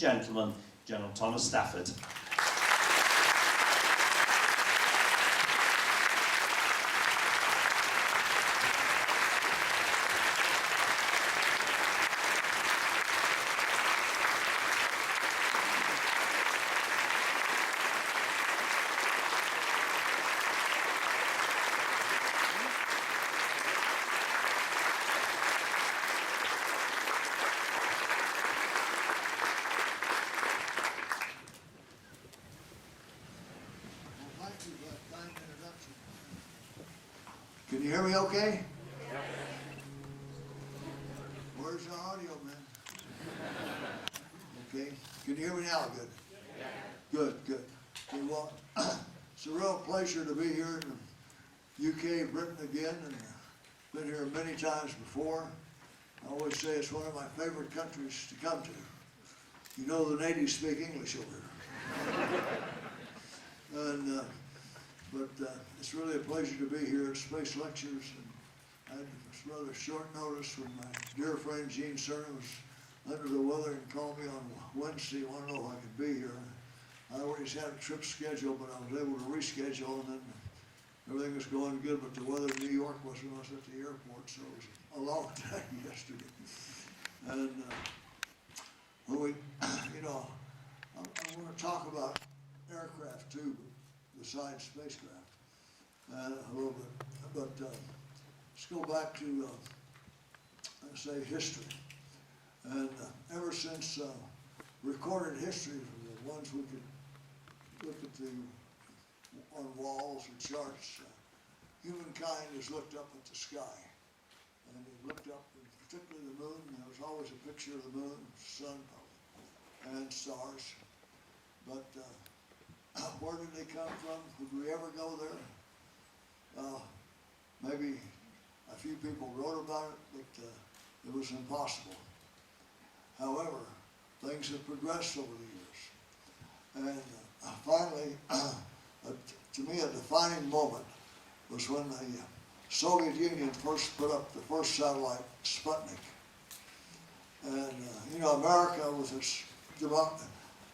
gentlemen, General Thomas Stafford. Can you hear me okay? Yeah. Where's the audio, man? Okay. Can you hear me now? Good. Yeah. Good, good. Okay, well, it's a real pleasure to be here in the UK, Britain again, and been here many times before. I always say it's one of my favorite countries to come to. You know the natives speak English over here. And but it's really a pleasure to be here at Space Lectures. And I had rather short notice when my dear friend Gene Cerna was under the weather and called me on Wednesday, wanted to know if I could be here. I always had a trip scheduled, but I was able to reschedule, and then everything was going good, but the weather in New York was when I was at the airport, so it was a long day yesterday. And when we, you know, I want to talk about aircraft too, besides spacecraft, a little bit. But let's go back to, say, history. And ever since recorded history, the ones we could look at on walls or charts, humankind has looked up at the sky. And they looked up, particularly the moon. There was always a picture of the moon, sun, and stars. But where did they come from? Would we ever go there? Maybe a few people wrote about it, but it was impossible. However, things have progressed over the years. And finally, to me, a defining moment was when the Soviet Union first put up the first satellite, Sputnik. And, you know, America with its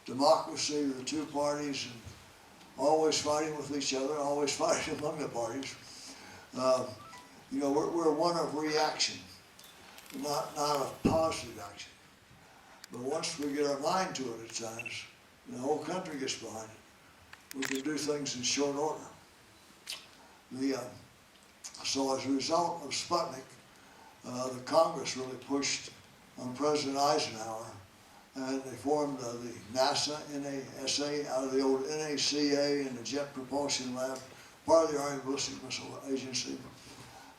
democracy, the two parties, and always fighting with each other, always fighting among the parties. You know, we're one of reaction, not of positive action. But once we get our mind to it at times, and the whole country gets behind it, we can do things in short order. So as a result of Sputnik, the Congress really pushed on President Eisenhower, and they formed the NASA, NASA, out of the old NACA and the Jet Propulsion Lab, part of the Army Ballistic Missile Agency,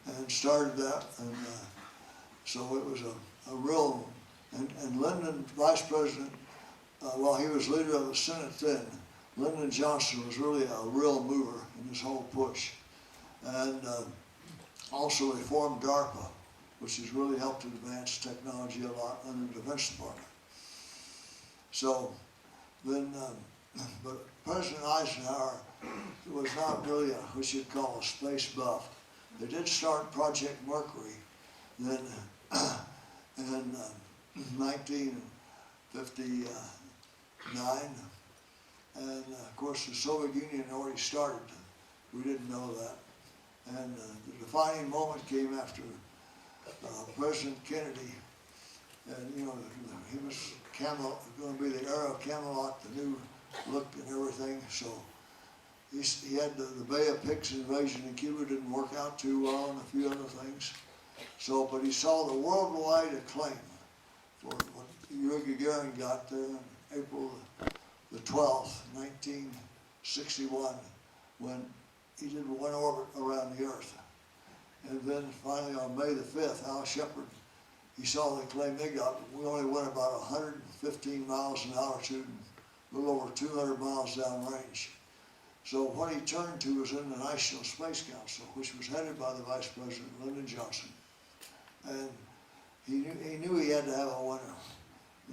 and started that. And so it was a real, and Lyndon, Vice President, while he was leader of the Senate then, Lyndon Johnson was really a real mover in this whole push. And also they formed DARPA, which has really helped to advance technology a lot in the Defense Department. So then, but President Eisenhower was not really what you'd call a space buff. They did start Project Mercury then in 1959, and of course the Soviet Union already started. We didn't know that. And the defining moment came after President Kennedy, and you know, he was going to be the era of Camelot, the new look and everything. So he had the Bay of Pigs invasion in Cuba, didn't work out too well, and a few other things. So, but he saw the worldwide acclaim for what Yuri Gagarin got there on April the 12th, 1961, when he did one orbit around the Earth. And then finally on May the 5th, Al Shepard, he saw the claim they got. We only went about 115 miles in altitude and a little over 200 miles downrange. So what he turned to was in the National Space Council, which was headed by the Vice President, Lyndon Johnson. And he knew he had to have a winner.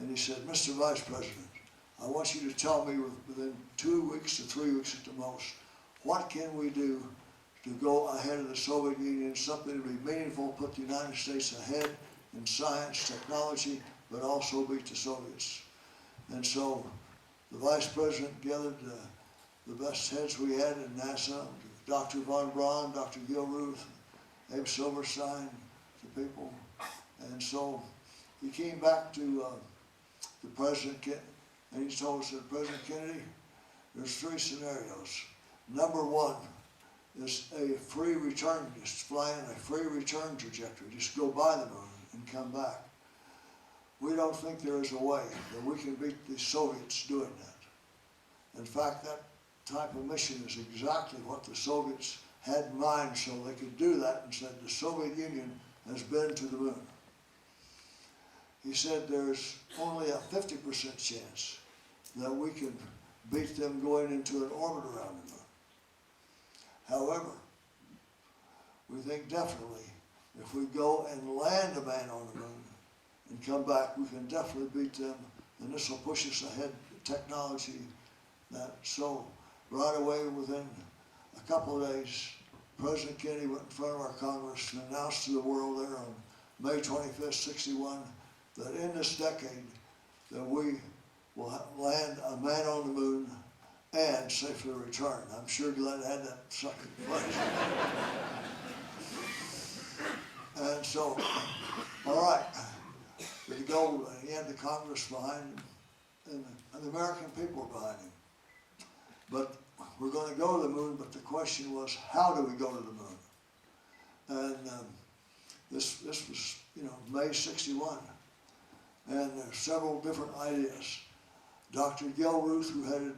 And he said, Mr. Vice President, I want you to tell me within 2 weeks to 3 weeks at the most, what can we do to go ahead of the Soviet Union, something to be meaningful, put the United States ahead in science, technology, but also beat the Soviets. And so the vice president gathered the best heads we had in NASA, Dr. Von Braun, Dr. Gilruth, Abe Silverstein, the people. And so he came back to the President and he told us that President Kennedy, there's three scenarios. Number one is a free return, just flying a free return trajectory, just go by the moon and come back. We don't think there is a way that we can beat the Soviets doing that. In fact, that type of mission is exactly what the Soviets had in mind, so they could do that and said the Soviet Union has been to the moon. He said there's only a 50% chance that we can beat them going into an orbit around the moon. However, we think definitely if we go and land a man on the moon and come back, we can definitely beat them, and this will push us ahead technology. So right away, within a couple of days, President Kennedy went in front of our Congress and announced to the world there on May 25th, '61, that in this decade that we will land a man on the moon and safely return. I'm sure Glenn had that second place. And so, all right, the goal, he had the Congress behind him, and the American people behind him. But we're going to go to the moon, but the question was, how do we go to the moon? And this was, May '61. And there's several different ideas. Dr. Gilruth, who headed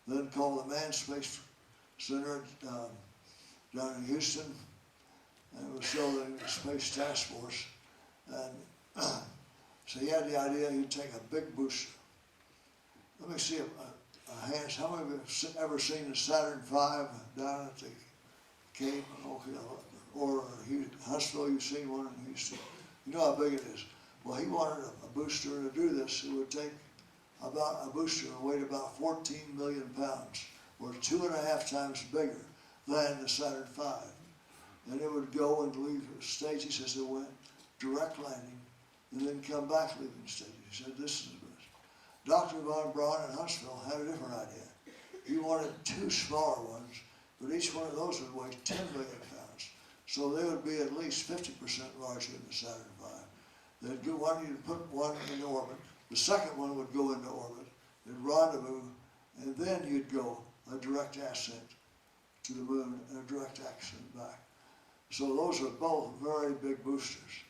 then called the Manned Space Center down in Houston, and was still in the Space Task Force. And so he had the idea he'd take a big booster. Let me see a hands. How many of you have ever seen the Saturn V down at the Cape? Okay, or Huntsville, you've seen one in Houston. You know how big it is. Well, he wanted a booster to do this. It would take about a booster that weighed about 14 million pounds, or 2.5 times bigger than the Saturn V. And it would go and leave stages as it went, direct landing, and then come back leaving stages. He said, this is the best. Dr. Von Braun in Huntsville had a different idea. He wanted 2 smaller ones, but each one of those would weigh 10 million pounds. So they would be at least 50% larger than the Saturn V. They'd want you to put one in orbit. The second one would go into orbit. It'd rendezvous, and then you'd go a direct ascent to the moon and a direct ascent back. So those are both very big boosters.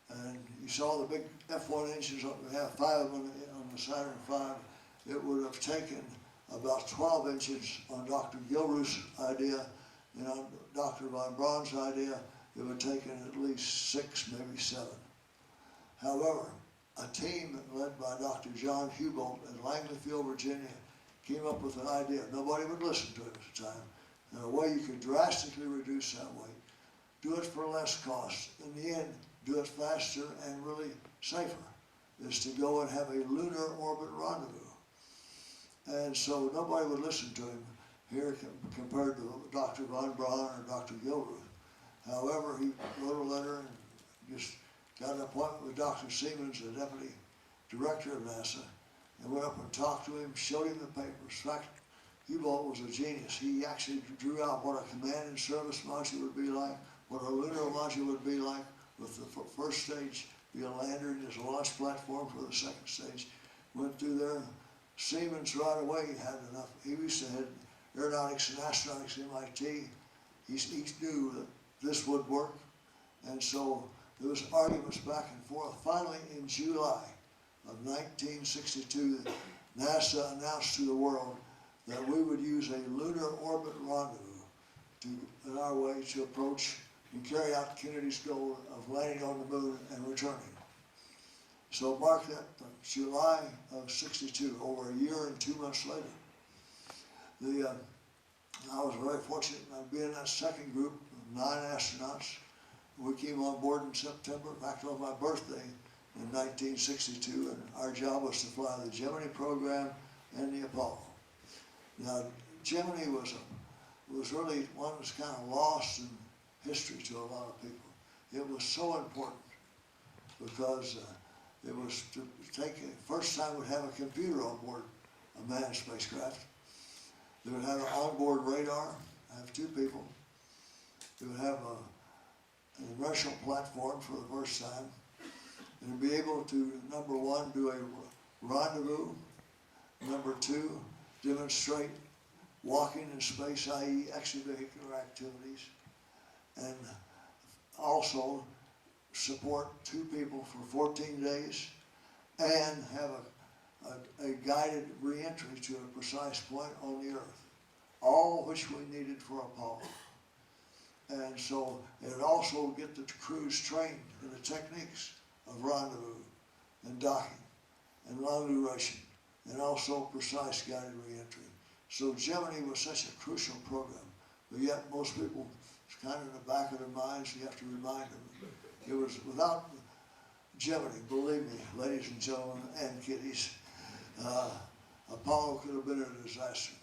And you saw the big F1 engines, we have 5 of them on the Saturn V. It would have taken about 12 engines on Dr. Gilruth's idea, and on Dr. Von Braun's idea, it would have taken at least 6, maybe 7. However, a team led by Dr. John Hubbold at Langley Field, Virginia, came up with an idea. Nobody would listen to it at the time. And a way you could drastically reduce that weight, do it for less cost. In the end, do it faster and really safer, is to go and have a lunar orbit rendezvous. And so nobody would listen to him here compared to Dr. Von Braun or Dr. Gilruth. However, he wrote a letter and just got an appointment with Dr. Siemens, the deputy director of NASA, and went up and talked to him, showed him the papers. In fact, Hubbold was a genius. He actually drew out what a command and service module would be like, what a lunar module would be like, with the first stage be a lander and just a launch platform for the second stage. Went through there. Siemens right away had enough. He used to head Aeronautics and Astronautics at MIT. He knew that this would work, and so there was arguments back and forth. Finally, in July of 1962, NASA announced to the world that we would use a lunar orbit rendezvous in our way to approach and carry out Kennedy's goal of landing on the moon and returning. So mark that July of '62, over a year and 2 months later. I was very fortunate in being in that second group of 9 astronauts. We came on board in September, back on my birthday in 1962, and our job was to fly the Gemini program and the Apollo. Now, Gemini was really one that's kind of lost in history to a lot of people. It was so important because It was to take, first time we'd have a computer on board a manned spacecraft. They would have an onboard radar, have two people. They would have an inertial platform for the first time, and be able to, number one, do a rendezvous, number two, demonstrate walking in space, i.e. extravehicular activities, and also support two people for 14 days and have a guided re-entry to a precise point on the Earth, all which we needed for Apollo. And so it would also get the crews trained in the techniques of rendezvous and docking and long duration and also precise guided re-entry. So Gemini was such a crucial program, but yet most people, it's kind of in the back of their minds, you have to remind them. It was without Gemini, believe me, ladies and gentlemen and kiddies, Apollo could have been a disaster.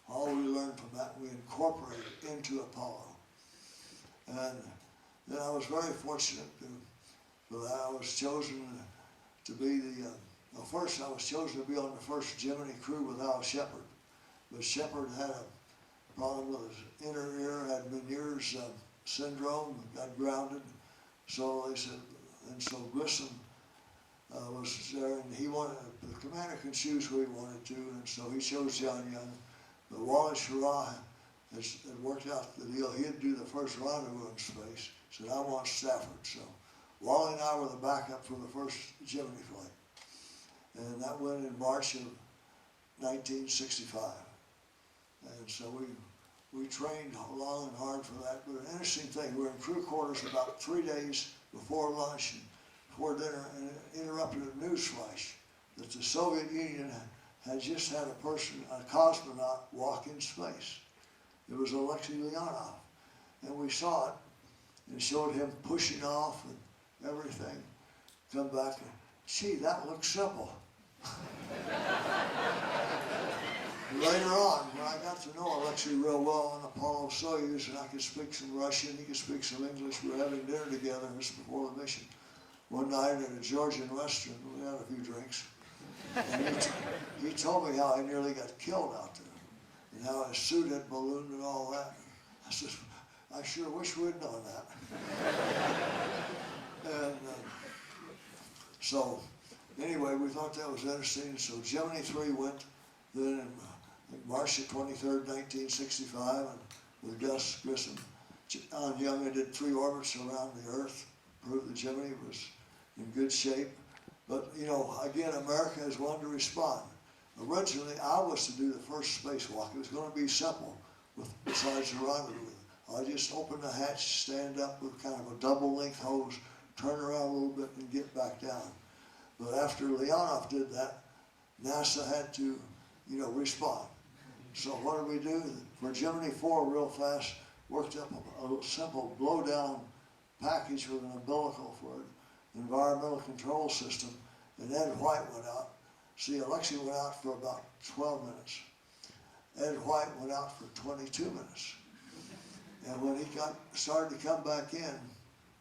All we learned from that, we incorporated into Apollo. And then I was very fortunate for that. I was chosen to be first I was chosen to be on the first Gemini crew with Al Shepard. But Shepard had a problem with his inner ear, had Meniere's syndrome, got grounded. So they said, and so Grissom was there, and he wanted, the commander could choose who he wanted to, and so he chose John Young. But Wallace Schirra had worked out the deal. He'd do the first rendezvous in space. He said, I want Stafford. So Wally and I were the backup for the first Gemini flight. And that went in March of 1965. And so we trained long and hard for that. But an interesting thing, we were in crew quarters about 3 days before lunch and before dinner, and it interrupted a news flash that the Soviet Union had just had a person, a cosmonaut, walk in space. It was Alexei Leonov. And we saw it and showed him pushing off and everything. Come back and, gee, that looks simple. Later on, when I got to know Alexei real well on Apollo Soyuz, and I could speak some Russian, he could speak some English, we were having dinner together just before the mission. One night at a Georgian restaurant, we had a few drinks. And he told me how he nearly got killed out there, and how his suit had ballooned and all that. I said, I sure wish we'd known that. And so, anyway, we thought that was interesting. So Gemini 3 went then in March the 23rd, 1965, and with Gus Grissom. John Young did 3 orbits around the Earth, proved that Gemini was in good shape. But, you know, again, America has wanted to respond. Originally, I was to do the first spacewalk. It was going to be simple, besides the rendezvous. I just open the hatch, stand up with kind of a double-length hose, turn around a little bit, and get back down. But after Leonov did that, NASA had to, you know, respond. So what did we do? For Gemini 4, real fast, worked up a simple blow-down package with an umbilical for an environmental control system, and Ed White went out. See, Alexei went out for about 12 minutes. Ed White went out for 22 minutes. And when he started to come back in,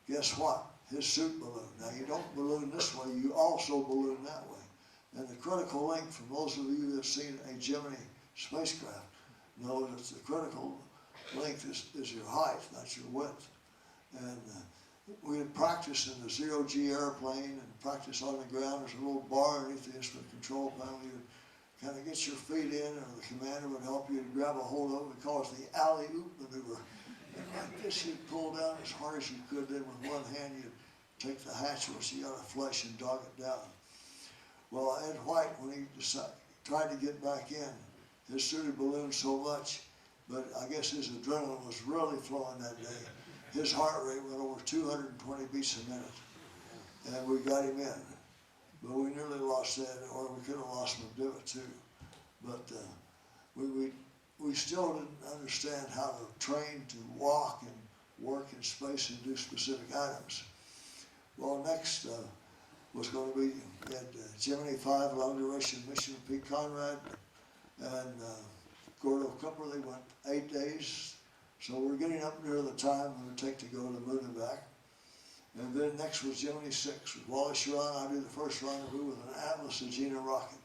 guess what? His suit ballooned. Now, you don't balloon this way, you also balloon that way. And the critical link, for those of you that have seen a Gemini spacecraft, know that the critical length is your height, not your width. And we had practiced in the zero-G airplane and practiced on the ground. There's a little bar underneath the instrument control panel. You would kind of get your feet in, or the commander would help you to grab a hold of it. We call it the alley-oop maneuver. And like this, you'd pull down as hard as you could. Then with one hand, you'd take the hatchway, you got to flush and dog it down. Well, Ed White, when he tried to get back in, his suit had ballooned so much, but I guess his adrenaline was really flowing that day. His heart rate went over 220 beats a minute, and we got him in. But we nearly lost that, or we could have lost McDivitt too. But we still didn't understand how to train to walk and work in space and do specific items. Well, next was going to be, we had Gemini 5 long duration mission with Pete Conrad and Gordo Cooper. They went 8 days. So we're getting up near the time it would take to go to the moon and back. And then next was Gemini 6. With Wally Schirra, I did the first rendezvous with an Atlas Agena rocket.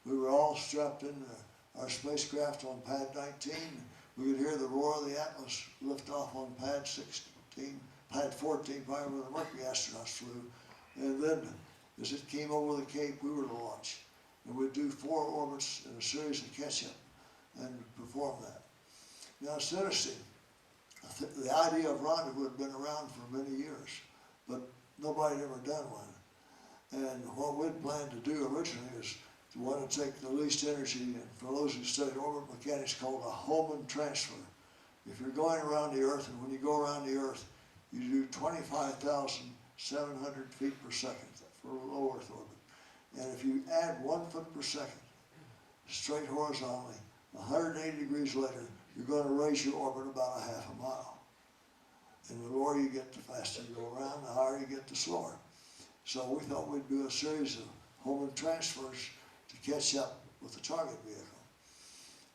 We were all strapped in our spacecraft on pad 19. We could hear the roar of the Atlas lift off on pad 14, probably where the Mercury astronauts flew. And then, as it came over the Cape, we were to launch. And we'd do 4 orbits in a series of catch-up and perform that. Now, it's interesting. The idea of rendezvous had been around for many years, but nobody had ever done one. And what we'd planned to do originally is to want to take the least energy, and for those who studied orbit mechanics, called a Hohmann transfer. If you're going around the Earth, and when you go around the Earth, you do 25,700 feet per second for low Earth orbit. And if you add 1 foot per second, straight horizontally, 180 degrees later, you're going to raise your orbit about a half a mile. And the lower you get, the faster you go around, the higher you get, the slower. So we thought we'd do a series of Hohmann transfers to catch up with the target vehicle.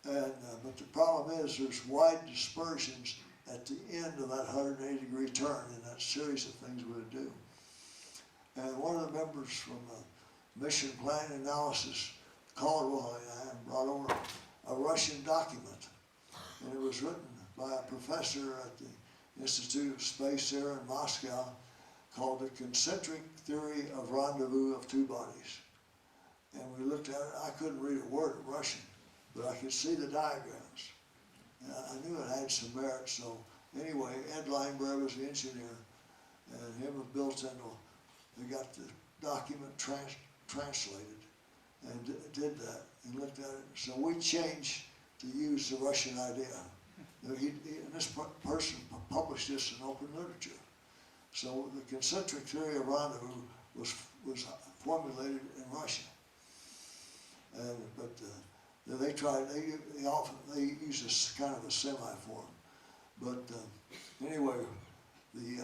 And, but the problem is there's wide dispersions at the end of that 180-degree turn in that series of things we would do. And one of the members from Mission Plan Analysis called Wally and brought over a Russian document. And it was written by a professor at the Institute of Space there in Moscow called The Concentric Theory of Rendezvous of Two Bodies. And we looked at it. I couldn't read a word of Russian, but I could see the diagrams. And I knew it had some merit. So anyway, Ed Lineberg was the engineer, and him and Bill Tyndall, they got the document translated and did that and looked at it. So we changed to use the Russian idea. And this person published this in open literature. So the concentric theory of rendezvous was formulated in Russia. And, but they tried, they use this kind of a semi-form. But anyway, the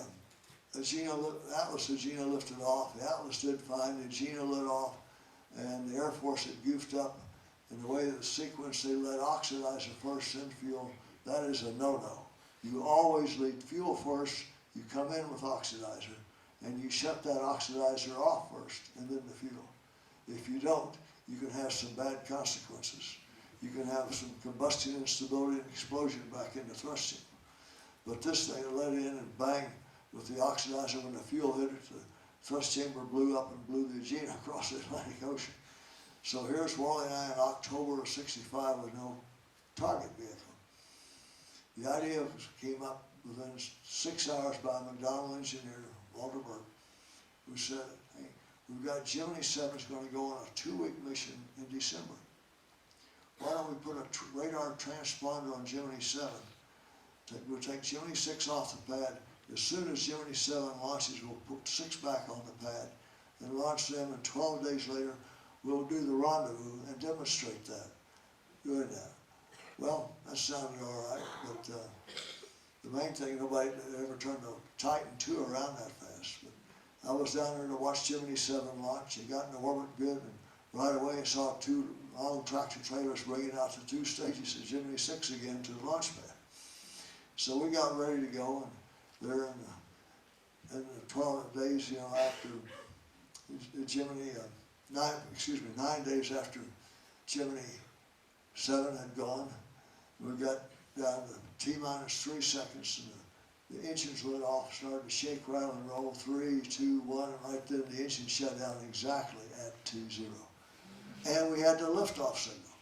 Atlas Agena lifted off. The Atlas did fine. The Agena lit off, and the Air Force had goofed up in the way of the sequence. They let oxidizer first, then fuel. That is a no-no. You always lead fuel first. You come in with oxidizer, and you shut that oxidizer off first, and then the fuel. If you don't, you can have some bad consequences. You can have some combustion instability and explosion back in the thrust chamber. But this thing let in and bang with the oxidizer. When the fuel hit it, the thrust chamber blew up and blew the Agena across the Atlantic Ocean. So here's Wally and I in October of '65 with no target vehicle. The idea came up within 6 hours by a McDonnell engineer, Walter Burke, who said, hey, we've got Gemini 7 is going to go on a 2-week mission in December. Why don't we put a radar transponder on Gemini 7? We'll take Gemini 6 off the pad. As soon as Gemini 7 launches, we'll put 6 back on the pad and launch them, and 12 days later, we'll do the rendezvous and demonstrate that, doing that. Well, that sounded all right, but the main thing, nobody ever turned a Titan II around that fast. But I was down there to watch Gemini 7 launch. He got into orbit good, and right away I saw 2 long tractor trailers bringing out the 2 stages of Gemini 6 again to the launch pad. So we got ready to go, and there in the 12 days, after Gemini, 9 days after Gemini 7 had gone, we got down to T-3 seconds, and the engines lit off, started to shake, rattle, and roll. 3, 2, 1, and right then the engine shut down exactly at 2-0. And we had the liftoff signal,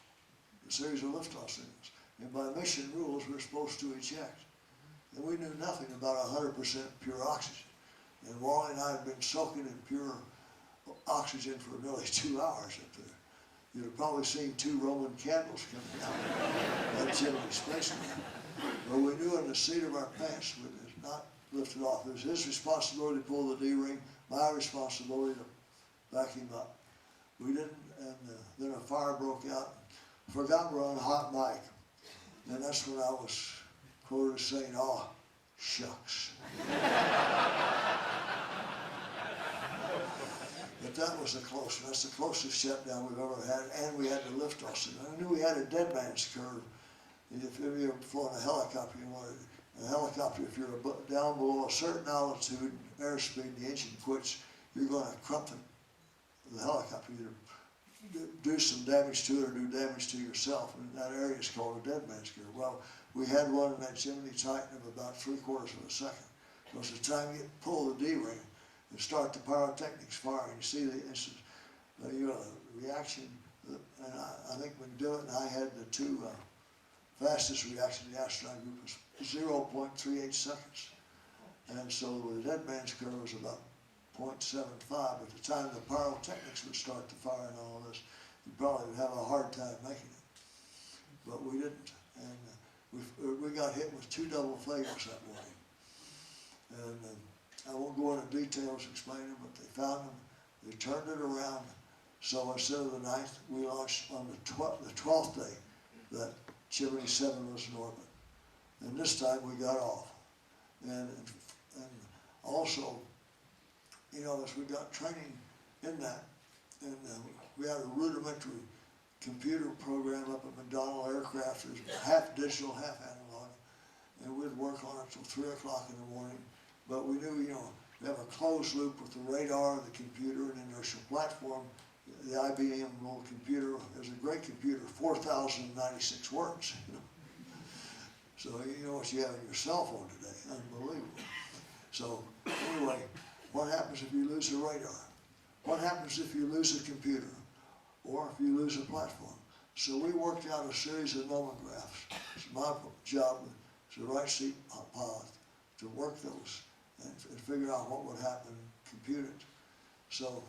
a series of liftoff signals. And by mission rules, we're supposed to eject. And we knew nothing about 100% pure oxygen. And Wally and I had been soaking in pure oxygen for nearly 2 hours up there. You'd have probably seen 2 Roman candles coming out of that Gemini spacecraft. But we knew in the seat of our pants we had not lifted off. It was his responsibility to pull the D-ring, my responsibility to back him up. We didn't, and then a fire broke out. Forgot we're on a hot mic. And that's when I was quoted as saying, oh, shucks. But that was the closest. That's the closest shutdown we've ever had, and we had the liftoff signal. I knew we had a dead man's curve. If you ever flown a helicopter, A helicopter, if you're down below a certain altitude, airspeed, the engine quits, you're going to crump the helicopter, either do some damage to it or do damage to yourself. And that area is called a dead man's gear. Well, we had one in that Gemini Titan of about 3/4 of a second. Because the time you pull the D-ring and start the pyrotechnics firing, you see the reaction. And I think when Dylan and I had the two fastest reaction in the astronaut group was 0.38 seconds. And so the dead man's curve was about 0.75. At the time the pyrotechnics would start to fire and all this, you probably would have a hard time making it. But we didn't. And we got hit with 2 double failures that morning. And I won't go into details explaining them, but they found them. They turned it around. So instead of the 9th, we launched on the 12th day that Gemini 7 was in orbit. And this time we got off. And also, you know, as we got training in that, and we had a rudimentary computer program up at McDonnell Aircraft. It was half digital, half analog. And we'd work on it till 3 o'clock in the morning. But we knew, you know, we have a closed loop with the radar, the computer, and inertial platform. The IBM little computer is a great computer, 4,096 words. You know? So you know what you have in your cell phone today, unbelievable. So anyway, what happens if you lose the radar? What happens if you lose a computer? Or if you lose a platform? So we worked out a series of nomographs. It's my job as a right seat pilot to work those and figure out what would happen and compute it. So,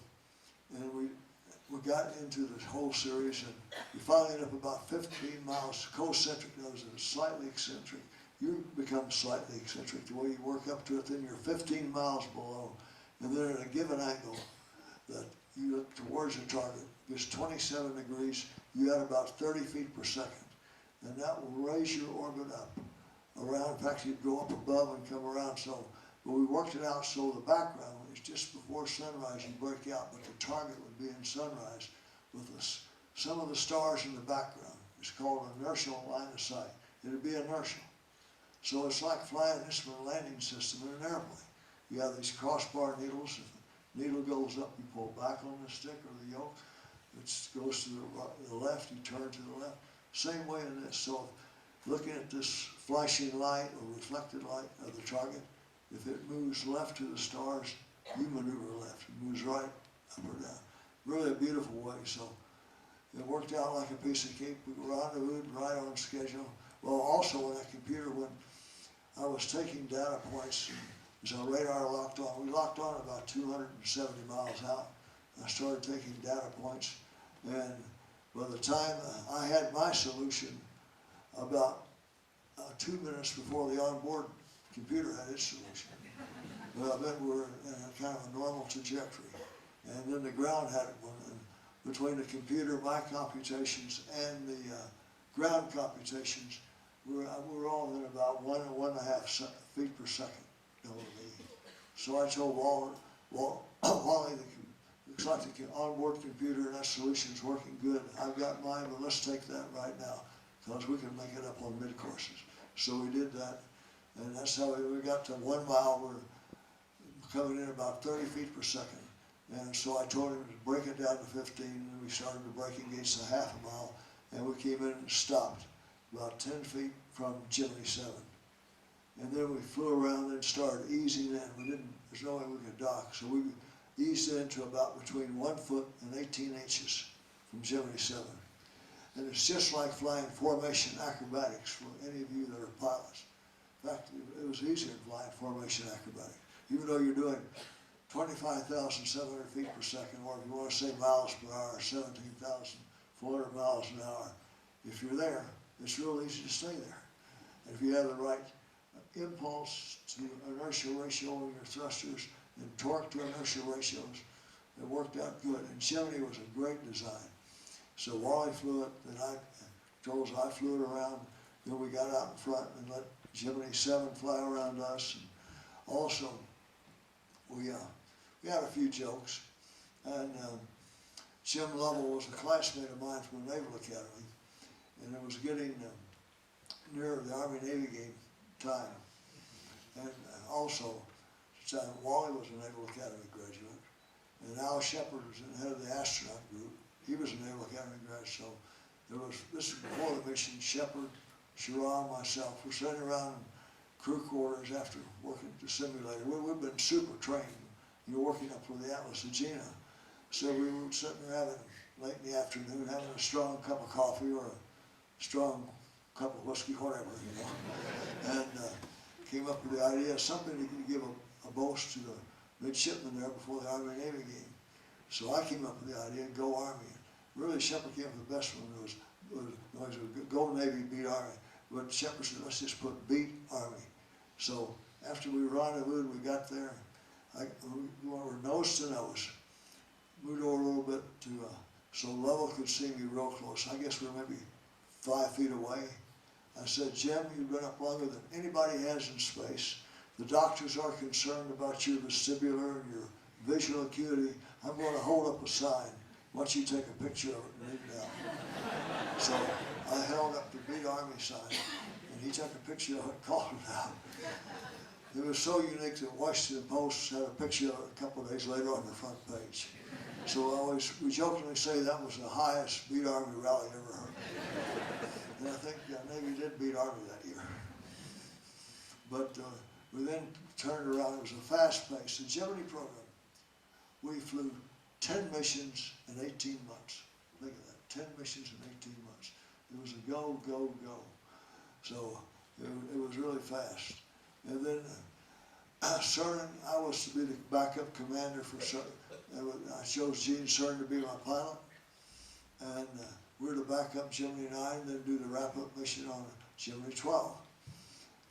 and we got into this whole series, and we finally ended up about 15 miles concentric. Those are slightly eccentric. You become slightly eccentric the way you work up to it. Then you're 15 miles below, and then at a given angle that you look towards the target, it's 27 degrees. You got about 30 feet per second, and that will raise your orbit up around. In fact, you'd go up above and come around. So, but we worked it out so the background is just before sunrise. You break out, but the target would be in sunrise with some of the stars in the background. It's called inertial line of sight. It'd be inertial. So it's like flying this from a landing system in an airplane. You have these crossbar needles. If the needle goes up, you pull back on the stick or the yoke. It goes to the left, you turn to the left. Same way in this. So looking at this flashing light or reflected light of the target, if it moves left to the stars, you maneuver left. It moves right, up or down. Really a beautiful way. So it worked out like a piece of cake. We rendezvoused right on schedule. Well, also when that computer, when I was taking data points, as our radar locked on, we locked on about 270 miles out. I started taking data points, and by the time I had my solution, about 2 minutes before the onboard computer had its solution. Well, then we're in a kind of a normal trajectory. And then the ground had one. And between the computer, my computations, and the ground computations, we're all in about 1.5 feet per second. So I told Wally, looks like the onboard computer and that solution's working good. I've got mine, but let's take that right now, because we can make it up on mid-courses. So we did that, and that's how we got to 1 mile. We're coming in about 30 feet per second. And so I told him to break it down to 15, and we started the braking gates to 1/2 mile, and we came in and stopped about 10 feet from Gemini 7. And then we flew around and started easing in. There's no way we could dock. So we eased into about between 1 foot and 18 inches from Gemini 7. And it's just like flying formation acrobatics for any of you that are pilots. In fact, it was easier than flying formation acrobatics. Even though you're doing 25,700 feet per second, or if you want to say miles per hour, 17,400 miles an hour. If you're there, it's real easy to stay there. And if you have the right impulse to inertial ratio in your thrusters and torque to inertial ratios, it worked out good. And Gemini was a great design. So Wally flew it, and I flew it around. Then we got out in front and let Gemini 7 fly around us. And also, we had a few jokes. And Jim Lovell was a classmate of mine from the Naval Academy, and it was getting near the Army-Navy game time. And also, Wally was a Naval Academy graduate, and Al Shepard was the head of the astronaut group. He was a Naval Academy graduate, so this was before the mission. Shepard, Sharon, myself, were sitting around in crew quarters after working the simulator. We've been super trained, working up for the Atlas Agena. So we were sitting there late in the afternoon, having a strong cup of coffee or a strong cup of whiskey, whatever, and came up with the idea of something to give a boast to the midshipmen there before the Army-Navy game. So I came up with the idea, go Army. Really, Shepard came up with the best one. It was go Navy, beat Army. But Shepard said, let's just put beat Army. So after we rendezvoused, we got there. We were nose to nose. Moved over a little bit so Lovell could see me real close. I guess we were maybe 5 feet away. I said, Jim, you've been up longer than anybody has in space. The doctors are concerned about your vestibular and your visual acuity. I'm going to hold up a sign. Why don't you take a picture of it and read it out? So I held up the Beat Army sign, and he took a picture of it and called it out. It was so unique that Washington Post had a picture of it a couple of days later on the front page. So we jokingly say that was the highest Beat Army rally ever heard. And I think Navy did beat Army that year. But we then turned around. It was a fast pace. The Gemini program, we flew 10 missions in 18 months. Think of that, 10 missions in 18 months. It was a go, go, go. So it was really fast. And then CERN, I was to be the backup commander for CERN. I chose Gene CERN to be my pilot. And we were to back up Gemini 9, then do the wrap-up mission on Gemini 12.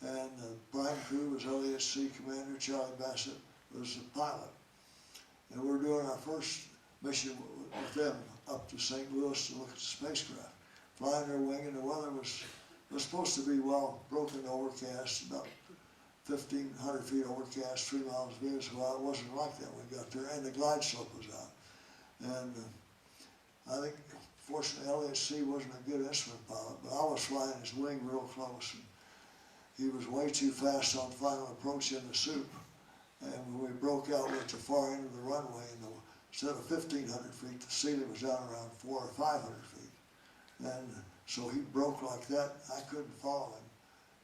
And the prime crew was LASC commander Charlie Bassett was the pilot. And we're doing our first mission with them up to St. Louis to look at the spacecraft. Flying their wing, and the weather was supposed to be broken overcast, about 1,500 feet overcast, 3 miles view. So it wasn't like that when we got there, and the glide slope was out. And I think, fortunately, LASC wasn't a good instrument pilot, but I was flying his wing real close. And he was way too fast on final approach in the soup. And when we broke out, we were at the far end of the runway, and instead of 1,500 feet, the ceiling was down around 400 or 500 feet. And so he broke like that. I couldn't follow him.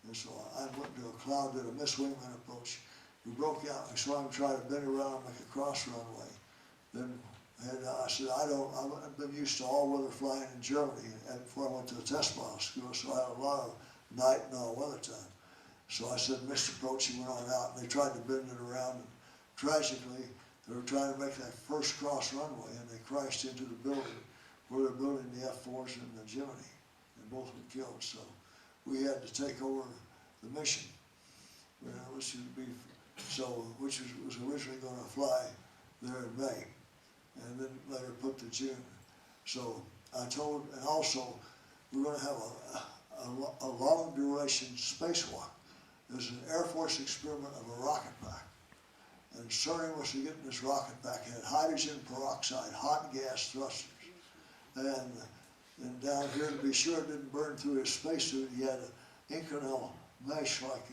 And so I went to a cloud, did a miss-wingman approach. We broke out. I saw him try to bend around and make a cross runway. Then I said, I've been used to all-weather flying in Germany before I went to the test model school, so I had a lot of night and all-weather time. So I said, missed approach, and went on out, and they tried to bend it around. And tragically, they were trying to make that first cross runway, and they crashed into the building where they're building the F-4s and the Gemini, and both were killed. So we had to take over the mission, which was originally going to fly there in May, and then later put to June. So I told, and also we're going to have a long duration spacewalk. There's an Air Force experiment of a rocket pack. And CERN was to get in this rocket pack. It had hydrogen peroxide, hot gas thrusters. And down here, to be sure it didn't burn through his spacesuit, he had an Inconel mesh, like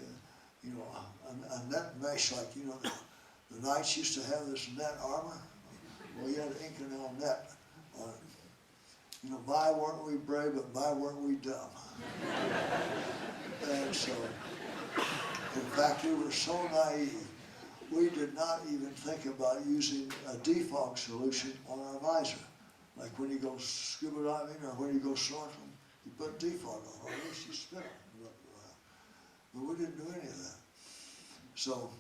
a net mesh, like, the Knights used to have this net armor. Well, he had an Inconel net on it. My weren't we brave, but my weren't we dumb. And so, in fact, we were so naive, we did not even think about using a defog solution on our visor. Like when you go scuba diving or when you go snorkeling, you put defog on, or at least you spin it. But we didn't do any of that. So,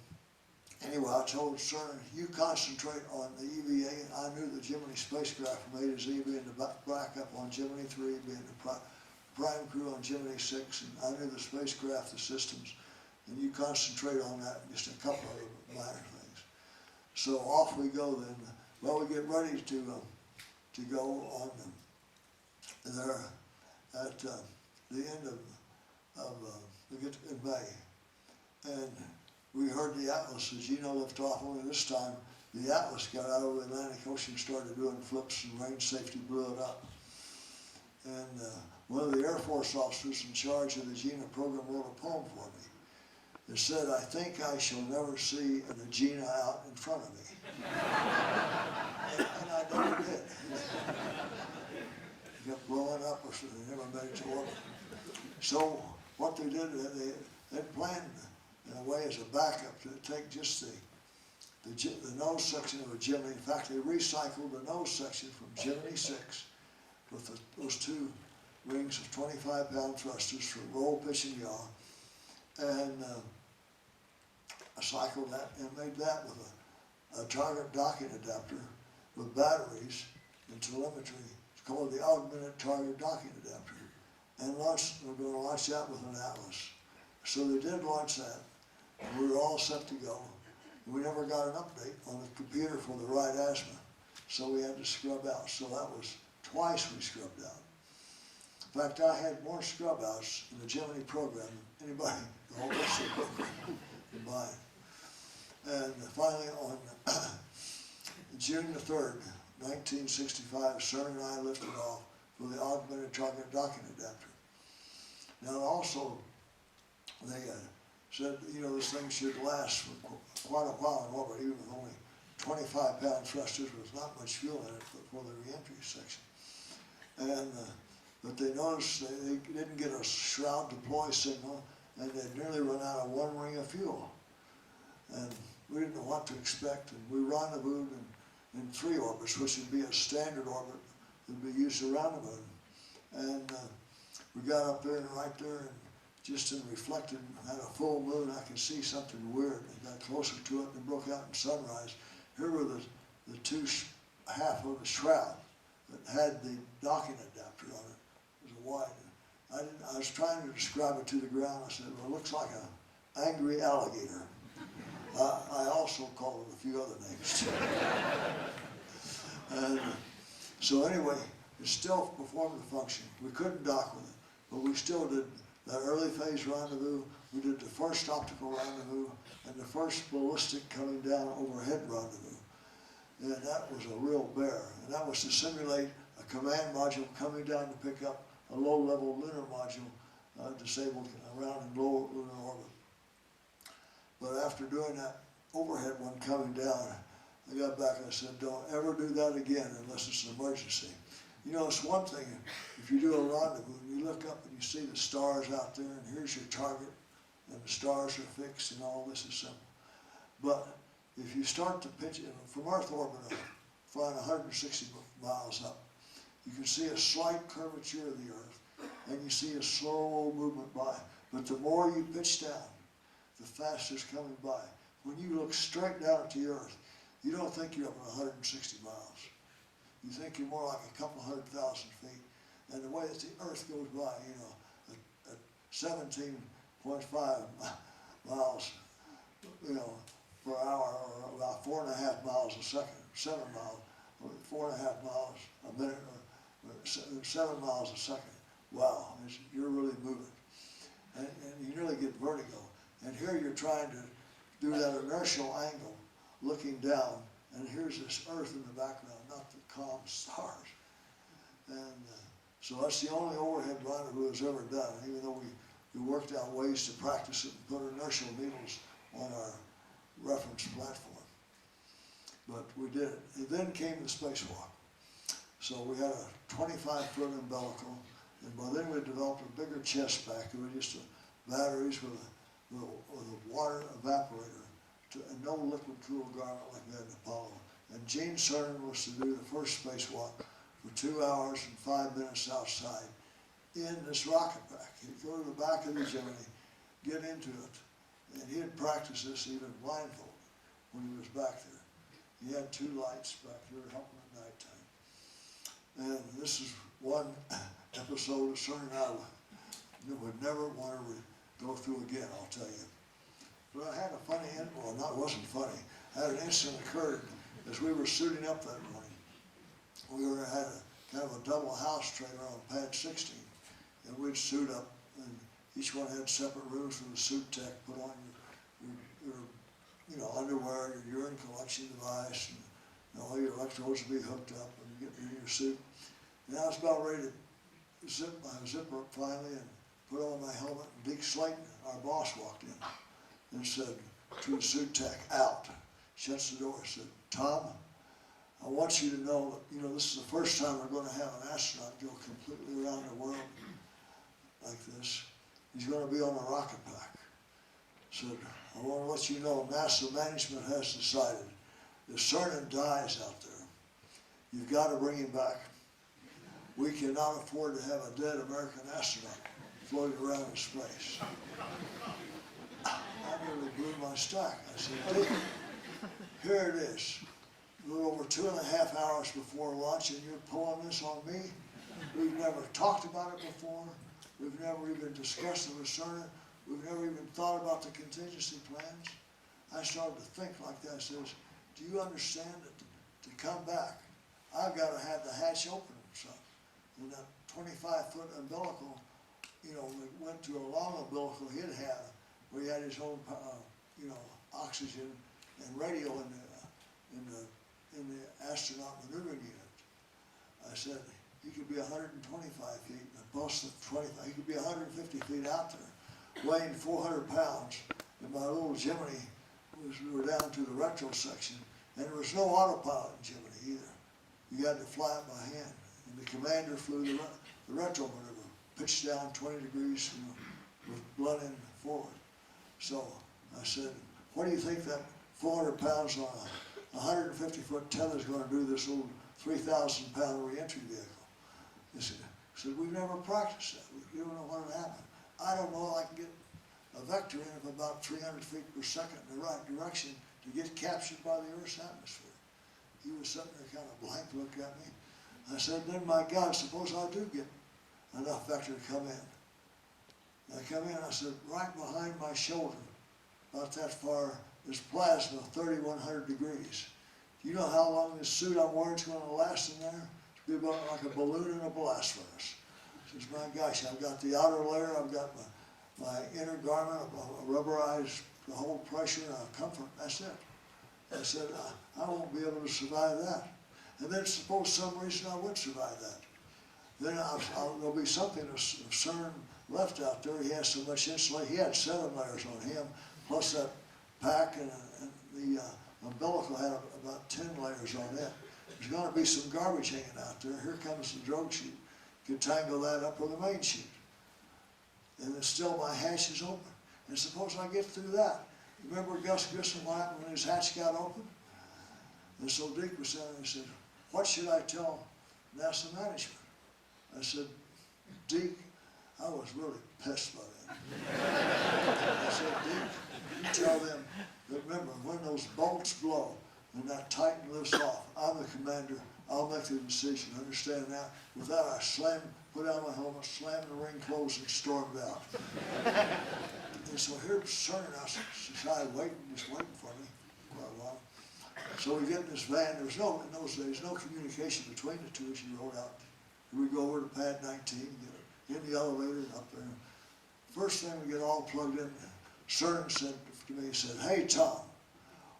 anyway, I told CERN, you concentrate on the EVA. I knew the Gemini spacecraft from A to Z being the backup on Gemini 3, being the prime crew on Gemini 6, and I knew the spacecraft, the systems, and you concentrate on that, just a couple of minor things. So off we go then. Well, we get ready to go on there at the end we get in May, and we heard the Atlas, as you know, lift off. Only this time, the Atlas got out over the Atlantic Ocean, started doing flips, and range safety blew it up. And one of the Air Force officers in charge of the Gina program wrote a poem for me. It said, "I think I shall never see a Regina out in front of me." And I never did. It kept blowing up, or something. They never made it to orbit. So what they did, they planned in a way as a backup to take just the nose section of a Gemini. In fact, they recycled the nose section from Gemini 6 with those two rings of 25-pound thrusters for roll, pitch, and yaw, and cycled that and made that with a target docking adapter with batteries and telemetry. It's called the augmented target docking adapter. And we're going to launch that with an Atlas. So they did launch that, and we were all set to go. We never got an update on the computer for the right asthma, so we had to scrub out. So that was twice we scrubbed out. In fact, I had more scrub outs in the Gemini program than anybody in the whole rest of the program combined. And finally, on June the 3rd, 1965, CERN and I lifted off with the augmented target docking adapter. Now, also, they said, this thing should last for quite a while in orbit, even with only 25-pound thrusters with not much fuel in it for the reentry section. And but they noticed they didn't get a shroud deploy signal, and they'd nearly run out of one ring of fuel. And we didn't know what to expect, and we rendezvoused in 3 orbits, which would be a standard orbit that would be used around the moon. And we got up there, and right there, and just in reflected, had a full moon. I could see something weird. I got closer to it and broke out in sunrise. Here were the two half of the shroud that had the docking adapter on it. It was a wide. I was trying to describe it to the ground. I said, "Well, it looks like an angry alligator." I also called it a few other names. And so anyway, it still performed the function. We couldn't dock with it, but we still did that early phase rendezvous. We did the first optical rendezvous and the first ballistic coming down overhead rendezvous. And that was a real bear. And that was to simulate a command module coming down to pick up a low-level lunar module disabled around in low lunar orbit. But after doing that overhead one coming down, I got back and I said, "Don't ever do that again unless it's an emergency." It's one thing if you do a rendezvous and you look up and you see the stars out there and here's your target and the stars are fixed and all this is simple. But if you start to pitch it from Earth orbit, flying 160 miles up, you can see a slight curvature of the Earth and you see a slow movement by. But the more you pitch down, the faster it's coming by. When you look straight down at the Earth, you don't think you're up at 160 miles. You think you're more like a couple 100,000 feet. And the way that the Earth goes by, at 17.5 miles, per hour, or about 4.5 miles a second, 7 miles, 4.5 miles a minute, or 7 miles a second. Wow, you're really moving. And you really get vertigo. And here you're trying to do that inertial angle, looking down, and here's this Earth in the background, not the calm stars. And so that's the only overhead rendezvous that's ever done, even though we worked out ways to practice it and put inertial needles on our reference platform. But we did it. And then came the spacewalk. So we had a 25-foot umbilical, and by then we developed a bigger chest pack. It was just batteries with a water evaporator and no liquid cooled garment like we had in Apollo. And Gene Cernan was to do the first spacewalk for 2 hours and 5 minutes outside in this rocket pack. He'd go to the back of the Gemini, get into it, and he had practiced this even blindfolded when he was back there. He had 2 lights back there helping at nighttime. And this is one episode of CERN and I would never want to go through again, I'll tell you. But I had a funny, well, it wasn't funny. I had an incident occurred as we were suiting up that morning. We had a kind of a double house trailer on pad 16, and we'd suit up, and each one had separate rooms for the suit tech. Put on your underwear, your urine collection device, and all your electrodes would be hooked up, and you get in your suit. And I was about ready to zip my zipper up finally and put on my helmet, and Deke Slayton, our boss, walked in. and said to the suit tech, out. Shuts the door, said, Tom, I want you to know that, this is the first time we're going to have an astronaut go completely around the world like this. He's going to be on a rocket pack. Said, I want to let you know NASA management has decided if Cernan dies out there, you've got to bring him back. We cannot afford to have a dead American astronaut floating around in space. I nearly blew my stack. I said, Dick, here it is. A little over 2.5 hours before launch, and you're pulling this on me? We've never talked about it before. We've never even discussed it with Cernan. We've never even thought about the contingency plans. I started to think like that. I says, do you understand that to come back, I've got to have the hatch open or something. And that 25-foot umbilical, we went to a long umbilical he'd had, where he had his own, oxygen and radio in the astronaut maneuvering unit. I said, he could be 125 feet, and the bus of 25, he could be 150 feet out there, weighing 400 pounds, and my little Gemini we were down to the retro section, and there was no autopilot in Gemini either. You had to fly it by hand, and the commander flew the retro maneuver, pitched down 20 degrees, with blunting forward. So I said, what do you think that 400 pounds on a 150-foot tether is going to do this little 3,000-pound re-entry vehicle? He said, we've never practiced that. We don't know what would happen. I don't know if I can get a vector in of about 300 feet per second in the right direction to get captured by the Earth's atmosphere. He was sitting there kind of blank look at me. I said, then my God, suppose I do get enough vector to come in. I come in, I said, right behind my shoulder, about that far, is plasma 3,100 degrees. Do you know how long this suit I'm wearing is going to last in there? It'll be about like a balloon in a blast furnace. I says, my gosh, I've got the outer layer, I've got my inner garment, a rubberized, the whole pressure and comfort, that's it. I said, I won't be able to survive that. And then suppose some reason I would survive that. Then there'll be something if CERN left out there. He has so much insulation. He had 7 layers on him, plus that pack, and the umbilical had about 10 layers on it. There's going to be some garbage hanging out there. Here comes the drogue chute. You can tangle that up with the main chute. And then still my hatch is open. And suppose I get through that. Remember Gus Grissom when his hatch got open? And so Deke was saying, he said, what should I tell NASA management? I said, Deke, I was really pissed by that. I said, Deke, you tell them that remember, when those bolts blow and that Titan lifts off, I'm the commander, I'll make the decision, understand that? With that, I put on my helmet, slammed the ring closed, and stormed out. And so here's Cernan outside just waiting for me quite a while. So we get in this van. There was in those days, no communication between the two as you rode out. We go over to pad 19, get in the elevator up there. First thing we get all plugged in, Cernan said to me, he said, hey, Tom,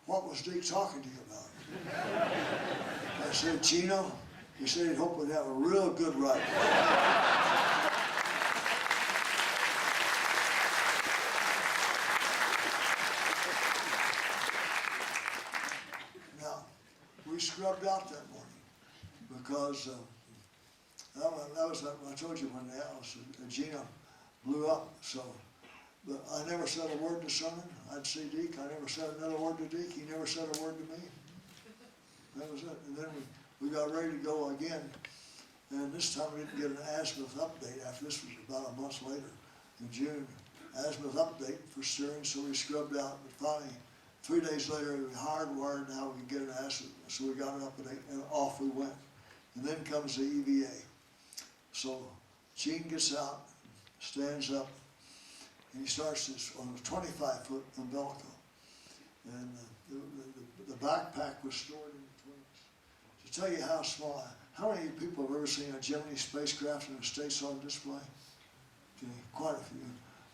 what was Deke talking to you about? I said, Gino, he said he'd hope we'd have a real good ride. Now, we scrubbed out that morning because that was I told you when the Atlas Gino blew up. So, but I never said a word to Cernan. I'd see Deke. I never said another word to Deke. He never said a word to me. That was it. And then we got ready to go again. And this time we didn't get an azimuth update after this was about a month later in June. Azimuth update for steering, so we scrubbed out. But finally, 3 days later, we hardwired now we could get an azimuth. So we got it up at 8 and off we went. And then comes the EVA. So Gene gets out, stands up, and he starts this on a 25-foot umbilical. And the backpack was stored in between us. To tell you how small, how many people have ever seen a Gemini spacecraft in the States on display? Okay, quite a few.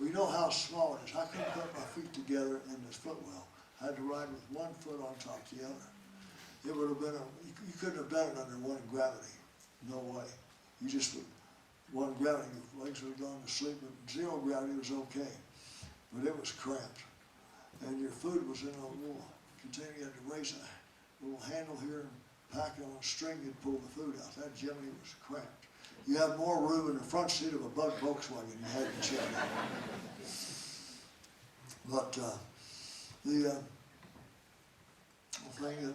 We know how small it is. I couldn't put my feet together in this footwell. I had to ride with one foot on top of the other. It would have been you couldn't have done it under one gravity. No way. You just would, one gravity, your legs would have gone to sleep, but 0 gravity was okay. But it was cramped. and your food was in a little container. You had to raise a little handle here and pack it on a string. You'd pull the food out. That Gemini was cramped. You had more room in the front seat of a bug Volkswagen you had in the Gemini. But the thing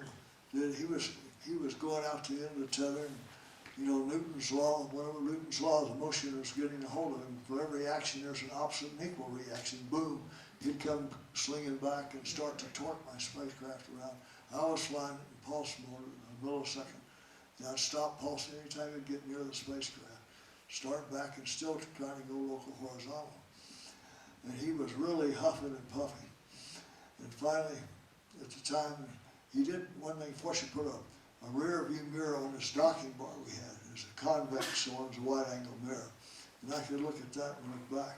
that he was going out to the end of the tether, and you know, Newton's law, one of Newton's laws of motion was getting a hold of him. For every action, there's an opposite and equal reaction. Boom, he'd come slinging back and start to torque my spacecraft around. I was flying in pulse mode in a millisecond. And I'd stop pulsing anytime I'd get near the spacecraft. Start back and still trying to go local horizontal. And he was really huffing and puffing. And finally, at the time, he did one thing. Fortunately, put a rear view mirror on this docking bar we had. It was a convex, so it was a wide angle mirror. And I could look at that and look back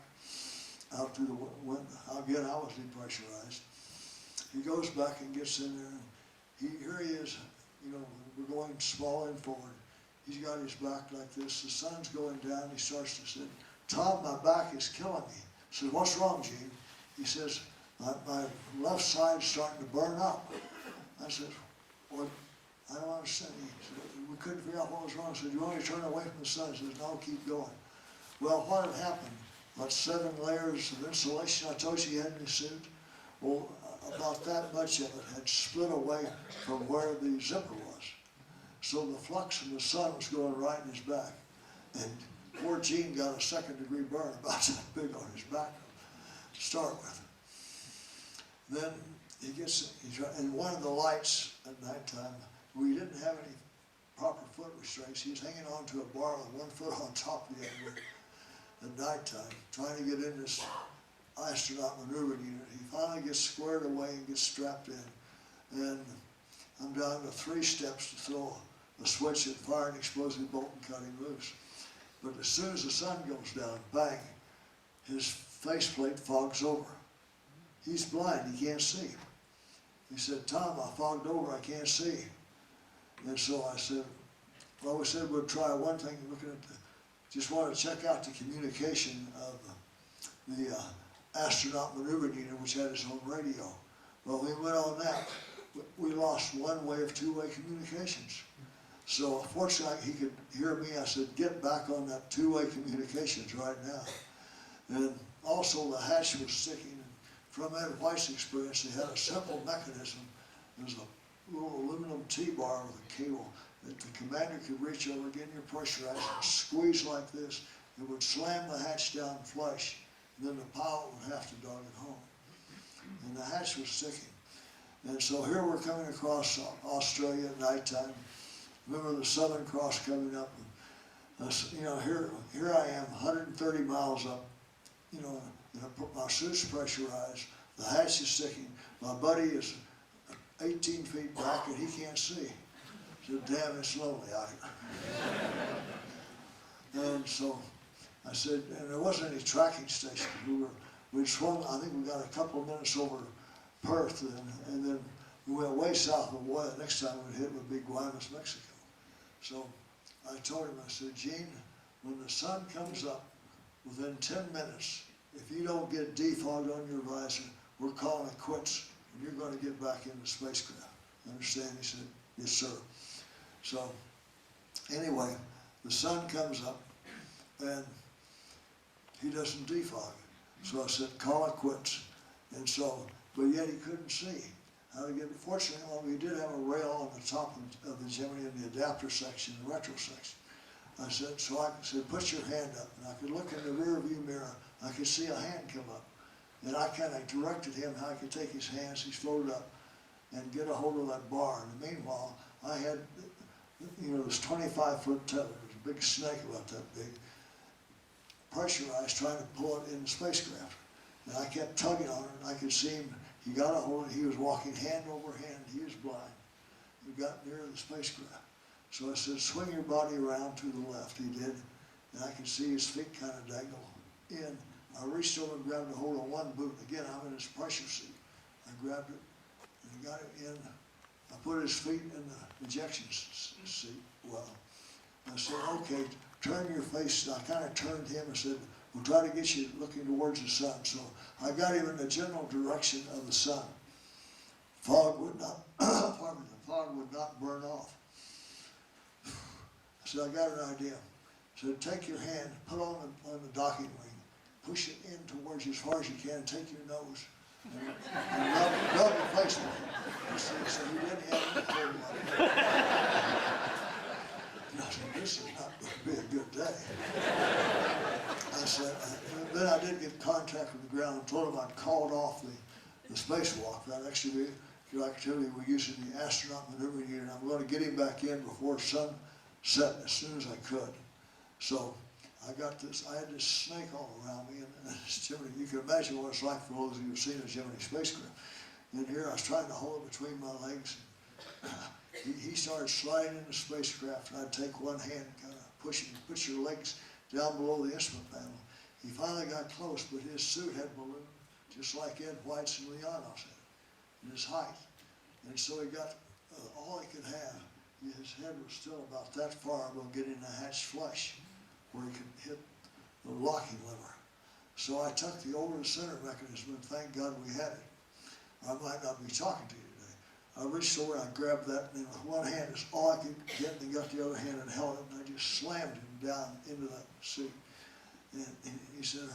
out through the window. Again, I was depressurized. He goes back and gets in there. And here he is, you know, we're going small and forward. He's got his back like this. The sun's going down. He starts to say, Tom, my back is killing me. I said, what's wrong, Gene? He says, my left side's starting to burn up. I said, well, I don't understand. He said, we couldn't figure out what was wrong. I said, you want to turn away from the sun? He says, no, keep going. Well, what had happened? About 7 layers of insulation I told you he had in his suit. Well, about that much of it had split away from where the zipper was. So the flux from the sun was going right in his back. And poor Gene got a 2nd-degree burn about that big on his back to start with. Then he's and one of the lights at nighttime, we didn't have any proper foot restraints. He was hanging on to a bar with one foot on top of the other at nighttime, trying to get in this astronaut maneuver unit. He finally gets squared away and gets strapped in. And I'm down to 3 steps to throw a switch and fire an explosive bolt and cut him loose. But as soon as the sun goes down, bang, his faceplate fogs over. He's blind, he can't see. He said, Tom, I fogged over, I can't see. And so I said, well, we said we'd try one thing, looking at just want to check out the communication of the astronaut maneuver unit, which had its own radio. Well, we went on that. We lost one way of 2-way communications. So fortunately, he could hear me. I said, get back on that 2-way communications right now. And also the hatch was sticking. From Ed White's experience, they had a simple mechanism. There was a little aluminum T-bar with a cable that the commander could reach over, get your pressurized, and squeeze like this. It would slam the hatch down flush, and then the pilot would have to dog it home. And the hatch was sticking. And so here we're coming across Australia at nighttime. Remember the Southern Cross coming up. And, you know, here I am, 130 miles up. You know, my suit's pressurized. The hatch is sticking. My buddy is 18 feet back, and he can't see. So damn, it's lonely out here. And so I said, and there wasn't any tracking station. We'd swung. I think we got a couple of minutes over Perth, and then we went way south of Hawaii. The next time we'd hit would be Guaymas, Mexico. So I told him, I said, Gene, when the sun comes up within 10 minutes, if you don't get defogged on your visor, we're calling it quits, and you're going to get back in the spacecraft. Understand? He said, yes, sir. So anyway, the sun comes up, and he doesn't defog. So I said, call it quits. And so, but yet he couldn't see how to get it. Fortunately, well, we did have a rail on the top of the Gemini in the adapter section, the retro section. I said, so I said, put your hand up. And I could look in the rear view mirror. I could see a hand come up. And I kind of directed him how he could take his hands, he floated up, and get a hold of that bar. And meanwhile, I had, you know, this 25-foot tether. It was a big snake about that big, pressurized, trying to pull it in the spacecraft. And I kept tugging on it, and I could see him. He got a hold of it. He was walking hand over hand. He was blind. We got near the spacecraft. So I said, swing your body around to the left. He did. And I could see his feet kind of dangle in. I reached over and grabbed a hold of one boot. Again, I'm in his pressure seat. I grabbed it and got it in. I put his feet in the ejection seat. Well, I said, okay, turn your face. I kind of turned him and said, will try to get you looking towards the sun. So I got him in the general direction of the sun. Fog would not, pardon me, the fog would not burn off. I said, I got an idea. I said, take your hand, put on the docking ring, push it in towards you as far as you can, take your nose, and rub your face with it. So he didn't have any cold water. I said, this is not going to be a good day. I said, then I did get contact with the ground and told him I'd called off the spacewalk. That actually the activity we use in the astronaut maneuvering unit. I'm going to get him back in before sunset as soon as I could. So I got this, I had this snake all around me, and Gemini, you can imagine what it's like for those of you who've seen a Gemini spacecraft. In here, I was trying to hold it between my legs. He started sliding in the spacecraft, and I'd take one hand, kind of pushing, put your legs down below the instrument panel. He finally got close, but his suit had ballooned, just like Ed White's and Leonos had, in his height. And so he got all he could have. His head was still about that far above getting the hatch flush, where he could hit the locking lever. So I took the over-the-center mechanism, and thank God we had it. I might not be talking to you today. I reached over and I grabbed that, and with one hand is all I could get, and got the other hand and held it, and I just slammed him down into that seat. And he said,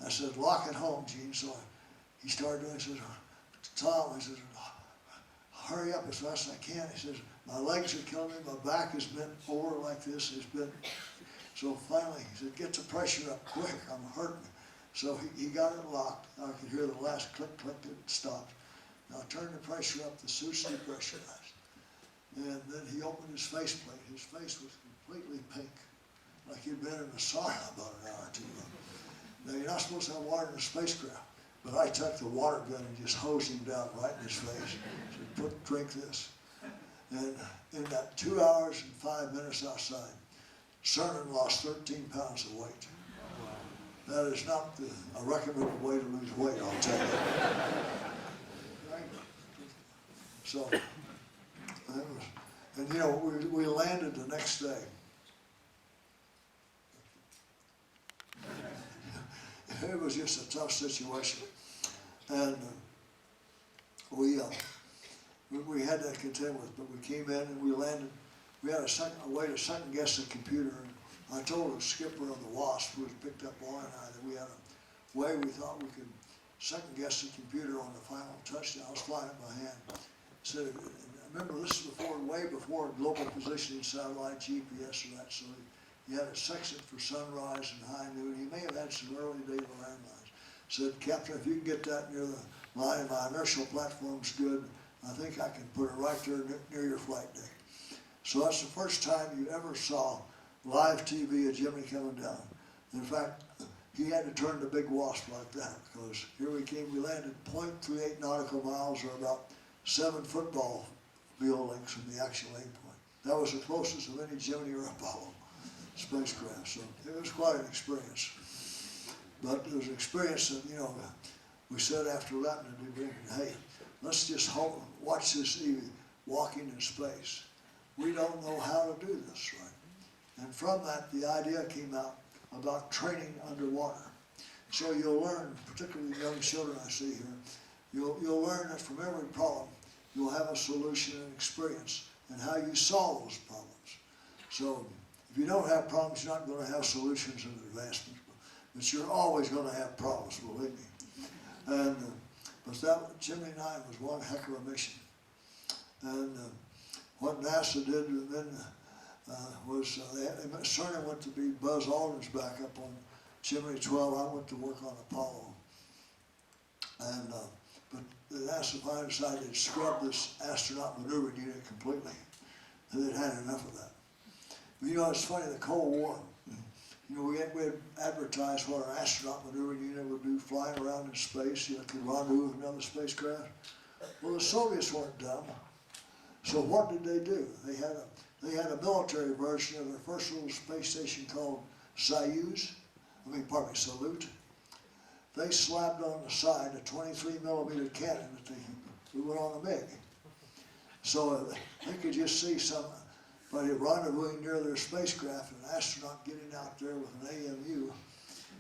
I said, lock it home, Gene. So he started doing it. He says, Tom, he says, hurry up as fast as I can. He says, my legs are killing me, my back has bent over like this. It's been, so finally he said, get the pressure up quick, I'm hurting. So he got it locked. I could hear the last click, click, it stopped. Now turn the pressure up, the suit's depressurized. And then he opened his faceplate. His face was completely pink, like he'd been in a sauna about an hour or two ago. Now you're not supposed to have water in a spacecraft, but I took the water gun and just hosed him down right in his face. Said, drink this. And in that 2 hours and 5 minutes outside, Cernan lost 13 pounds of weight. That is not a recommended way to lose weight, I'll tell you. So, and you know, we landed the next day. It was just a tough situation. And we had that to contend with, but we came in and we landed. We had a way to second guess the computer. And I told the skipper of the Wasp, who had picked up Lauren and I, that we had a way we thought we could second guess the computer on the final touchdown. I was flying it by hand. So remember, this is way before global positioning satellite, GPS, or that. So he had a section for sunrise and high noon. He may have had some early data landmines. Said, Captain, if you can get that near the line, my inertial platform's good. I think I can put it right there near your flight deck. So that's the first time you ever saw live TV of Gemini coming down. In fact, he had to turn the big Wasp like that, because here we came, we landed 0.38 nautical miles, or about 7 football field lengths from the actual aim point. That was the closest of any Gemini or Apollo spacecraft, so it was quite an experience. But it was an experience that, you know, we said after that in the debriefing, hey, let's just watch this Evie walking in space. We don't know how to do this, right? And from that, the idea came out about training underwater. So you'll learn, particularly young children I see here, you'll learn that from every problem, you'll have a solution and experience, and how you solve those problems. So if you don't have problems, you're not going to have solutions and advancements, but you're always going to have problems, believe me. And but that Gemini 9 was one heck of a mission. And what NASA did then was Cernan went to be Buzz Aldrin's backup on Gemini 12. I went to work on Apollo. And but NASA finally decided to scrub this astronaut maneuvering unit completely. And they'd had enough of that. But you know, it's funny, the Cold War, you know, we had advertised what an astronaut maneuvering unit would do, flying around in space, you know, could rendezvous with another spacecraft. Well, the Soviets weren't dumb. So what did they do? They had a military version of their first little space station called Salute. They slapped on the side a 23mm cannon that they went on the MiG. So they could just see somebody rendezvousing near their spacecraft, an astronaut getting out there with an AMU,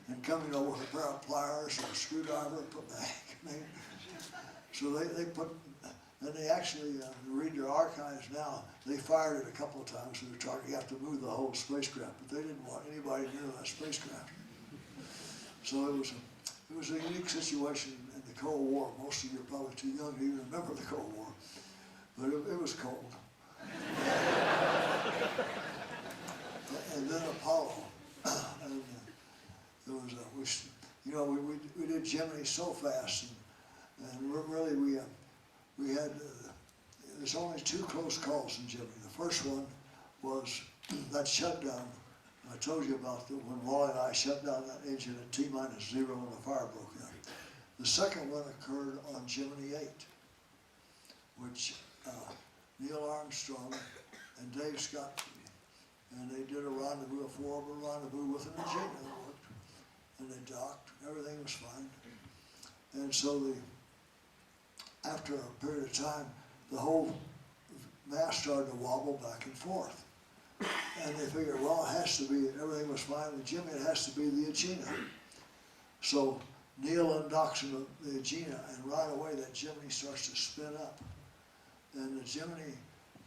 and coming over with a pair of pliers or a screwdriver and put back. So they put, and they actually, read their archives now, they fired it a couple of times to the target. You have to move the whole spacecraft, but they didn't want anybody near that spacecraft. So it was a unique situation in the Cold War. Most of you are probably too young to even remember the Cold War, but it was cold. And then Apollo, and there was we did Gemini so fast, and really we had there's only 2 close calls in Gemini. The first one was that shutdown. I told you about when Wally and I shut down that engine at T-0 and the fire broke out. The second one occurred on Gemini 8, which Neil Armstrong and Dave Scott, and they did a rendezvous, a 4-orbit rendezvous with an engine that worked, and they docked. Everything was fine. And so after a period of time, the whole mast started to wobble back and forth. And they figured, well, it has to be, everything was fine with Jimmy, it has to be the Agena. So Neil undocks the Agena, and right away that Gemini starts to spin up. And the Gemini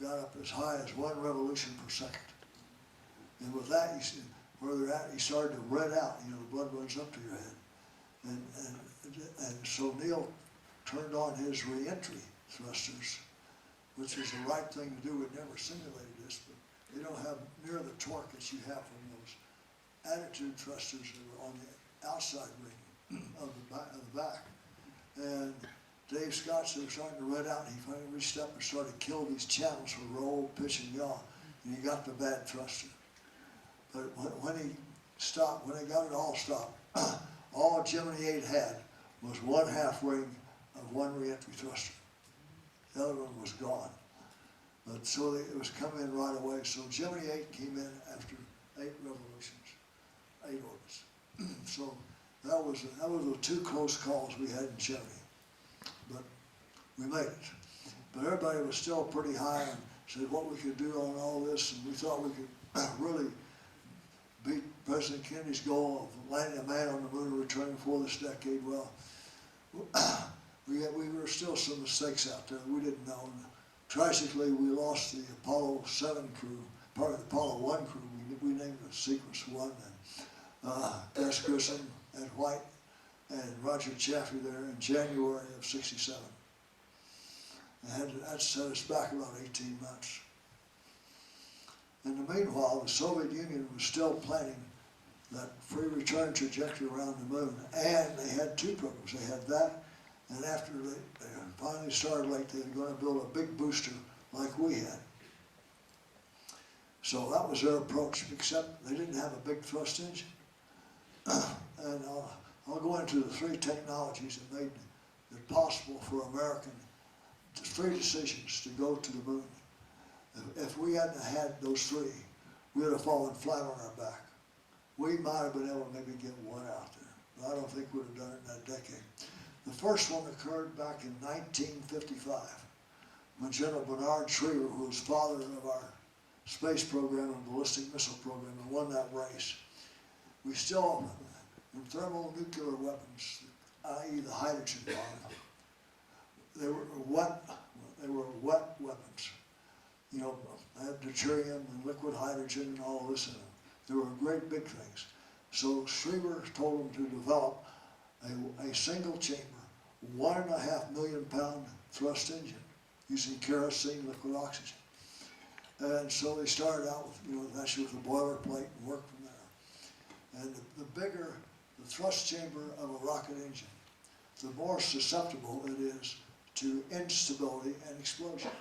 got up as high as 1 revolution per second. And with that, you see, where they're at, he started to red out, the blood runs up to your head. And so Neil turned on his re-entry thrusters, which was the right thing to do. We'd never simulated this, but they don't have near the torque that you have from those attitude thrusters that were on the outside ring of the back. And Dave Scott was starting to red out, and he finally reached up and started to kill these channels for roll, pitch, and yaw, and he got the bad thruster. But when he stopped, when they got it all stopped, all Gemini 8 had was 1/2 ring of 1 re-entry thruster. The other one was gone. But so it was coming in right away. So Gemini 8 came in after 8 revolutions, 8 orbits. So that was the 2 close calls we had in Gemini. But we made it. But everybody was still pretty high and said what we could do on all this, and we thought we could really beat President Kennedy's goal of landing a man on the moon and returning for this decade. Well, we were still some mistakes out there we didn't know. And tragically, we lost the Apollo 7 crew, part of the Apollo 1 crew. We named it Sequence 1, and Gus Grissom, Ed White, and Roger Chaffee there in January of '67. And that set us back about 18 months. In the meanwhile, the Soviet Union was still planning that free return trajectory around the moon, and they had 2 programs. They had that, and after they finally started late, they were going to build a big booster like we had. So that was their approach, except they didn't have a big thrust engine. And I'll go into the 3 technologies that made it possible for American 3 decisions to go to the moon. If we hadn't had those 3, we would have fallen flat on our back. We might have been able to maybe get 1 out there, but I don't think we'd have done it in that decade. The first one occurred back in 1955, when General Bernard Schriever, who was father of our space program and ballistic missile program, and won that race. We still, in thermonuclear weapons, i.e. the hydrogen bomb, they were wet weapons. Had deuterium and liquid hydrogen and all this in them. They were great big things. So Schriever told them to develop a single chamber, 1.5 million pound thrust engine using kerosene, liquid oxygen. And so they started out with, actually with a boilerplate and worked from there. And the bigger the thrust chamber of a rocket engine, the more susceptible it is to instability and explosion.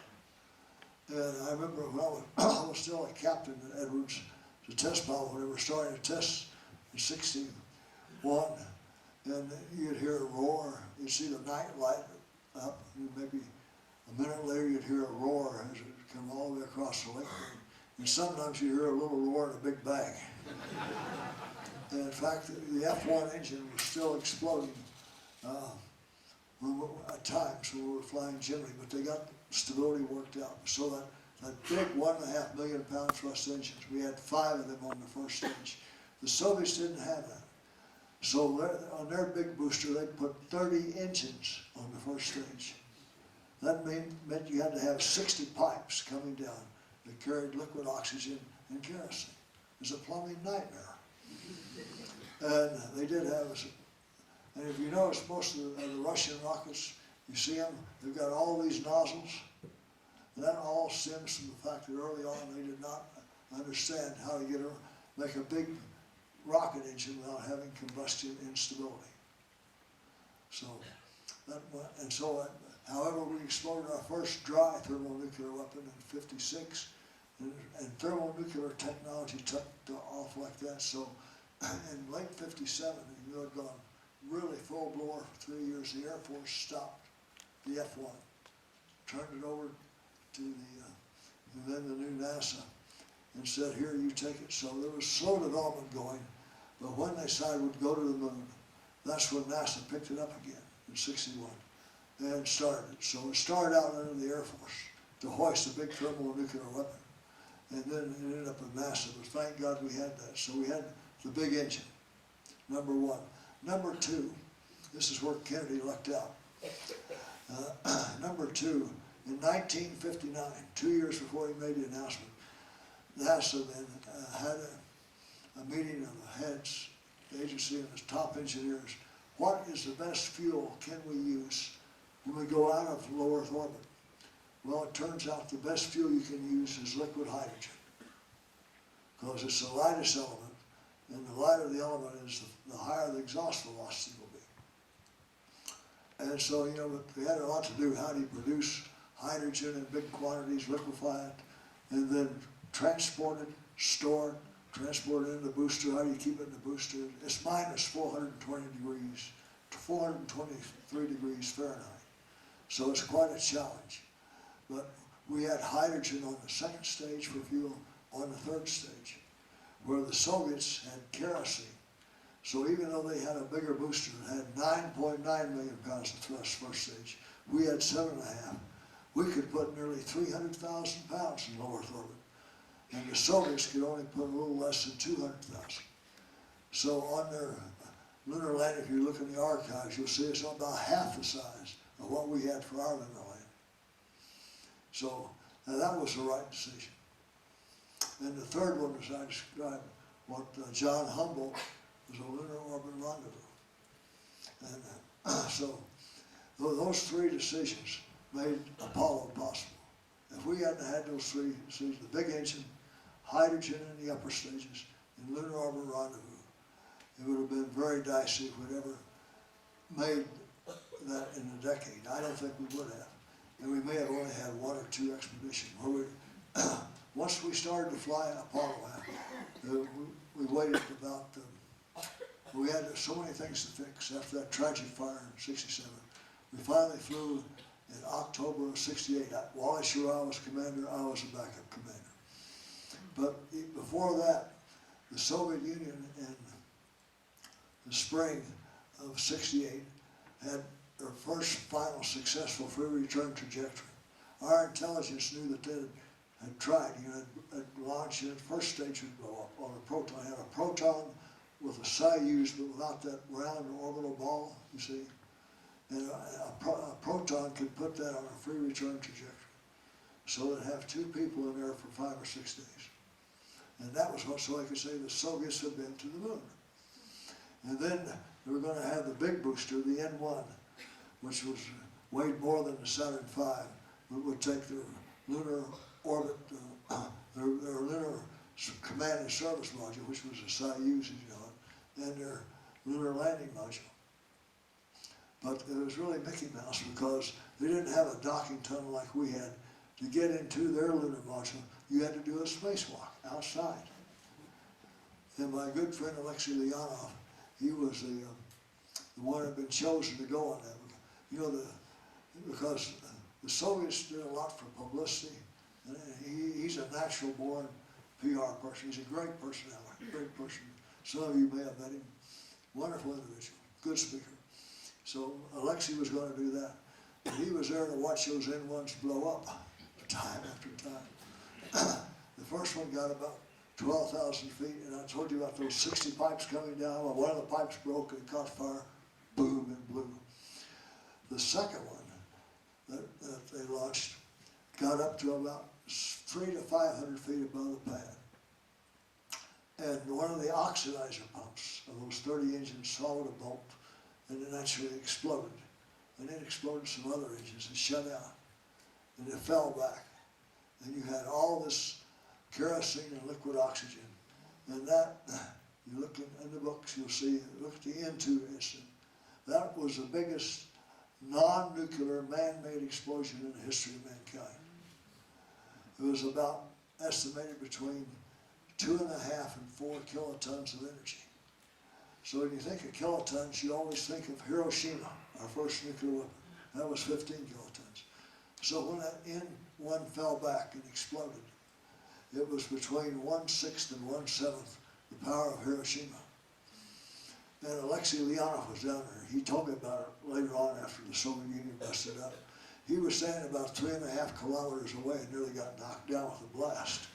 And I remember when I was still a captain at Edwards, the test pilot, when they were starting to test in '61, and you'd hear a roar, you'd see the night light up, and maybe a minute later you'd hear a roar as it come all the way across the lake. And sometimes you hear a little roar and a big bang. And in fact, the F-1 engine was still exploding at times when we were flying Gemini, but they got stability worked out. So that big 1.5 million pound thrust engines, we had 5 of them on the first stage. The Soviets didn't have that. So on their big booster, they put 30 engines on the first stage. That meant you had to have 60 pipes coming down that carried liquid oxygen and kerosene. It was a plumbing nightmare. And they did have, and if you notice, most of the Russian rockets, you see them, they've got all these nozzles. And that all stems from the fact that early on they did not understand how to make a big rocket engine without having combustion instability. So, however, we exploded our first dry thermonuclear weapon in '56, and thermonuclear technology took off like that. So, in late '57, you had gone really full blower for 3 years. The Air Force stopped the F-1, turned it over to and then the new NASA, and said, "Here, you take it." So there was slow development going, but when they decided we'd go to the moon, that's when NASA picked it up again in '61 and started it. So it started out under the Air Force to hoist a big thermonuclear weapon, and then it ended up in NASA. But thank God we had that. So we had the big engine, number one. Number two, this is where Kennedy lucked out. Number two, in 1959, 2 years before he made the announcement, NASA then had a meeting of the heads, the agency and the top engineers. What is the best fuel can we use when we go out of low Earth orbit? Well, it turns out the best fuel you can use is liquid hydrogen, because it's the lightest element, and the lighter the element is, the higher the exhaust velocity will be. And so, we had a lot to do. How do you produce hydrogen in big quantities, liquefy it, and then transport it, store it, transport it in the booster? How do you keep it in the booster? It's minus 420 degrees, 423 degrees Fahrenheit. So it's quite a challenge. But we had hydrogen on the second stage for fuel, on the third stage, where the Soviets had kerosene. So even though they had a bigger booster that had 9.9 million pounds of thrust first stage, we had 7.5. We could put nearly 300,000 pounds in low Earth orbit, and the Soviets could only put a little less than 200,000. So on their lunar landing, if you look in the archives, you'll see it's about half the size of what we had for our lunar landing. So that was the right decision. And the third one, as I described, what John Humboldt was a lunar orbit rendezvous. And so those three decisions made Apollo possible. If we hadn't had those three decisions, the big engine, hydrogen in the upper stages, and lunar orbit rendezvous, it would have been very dicey if we'd ever made that in a decade. I don't think we would have. And we may have only had one or two expeditions. Once we started to fly Apollo, we waited about, we had so many things to fix after that tragic fire in '67. We finally flew in October of '68. Wally Schirra was commander, I was the backup commander. But before that, the Soviet Union in the spring of '68 had their first final successful free return trajectory. Our intelligence knew that they had tried, had launched, the first stage would blow up on a proton. It had a proton with a Soyuz, but without that round orbital ball, you see. And a proton could put that on a free return trajectory. So they'd have two people in there for 5 or 6 days. And that was what, so I could say the Soviets had been to the moon. And then they were going to have the big booster, the N1, which weighed more than the Saturn V, but would take their lunar orbit, their lunar command and service module, which was a Soyuz, as you know it, and their lunar landing module. But it was really Mickey Mouse because they didn't have a docking tunnel like we had. To get into their lunar module, you had to do a spacewalk outside. And my good friend Alexei Leonov, he was the one that had been chosen to go on that. Because the Soviets did a lot for publicity. And he's a natural born PR person. He's a great personality, great person. Some of you may have met him. Wonderful individual, good speaker. So Alexei was going to do that. And he was there to watch those N1s blow up time after time. The first one got about 12,000 feet, and I told you about those 60 pipes coming down. Well, one of the pipes broke and it caught fire, boom, and blew. The second one that they launched got up to about 300 to 500 feet above the pad. And one of the oxidizer pumps of those 30 engines swallowed a bolt, and it actually exploded. And it exploded some other engines. It shut out, and it fell back. And you had all this kerosene and liquid oxygen. And that, you look in the books, you'll see, look at the N2 incident. That was the biggest non-nuclear man-made explosion in the history of mankind. It was about estimated between 2.5 and 4 kilotons of energy. So when you think of kilotons, you always think of Hiroshima, our first nuclear weapon. That was 15 kilotons. So when that N1 fell back and exploded, it was between 1/6 and 1/7 the power of Hiroshima. And Alexei Leonov was down there. He told me about it later on after the Soviet Union busted up. He was standing about 3.5 kilometers away and nearly got knocked down with a blast.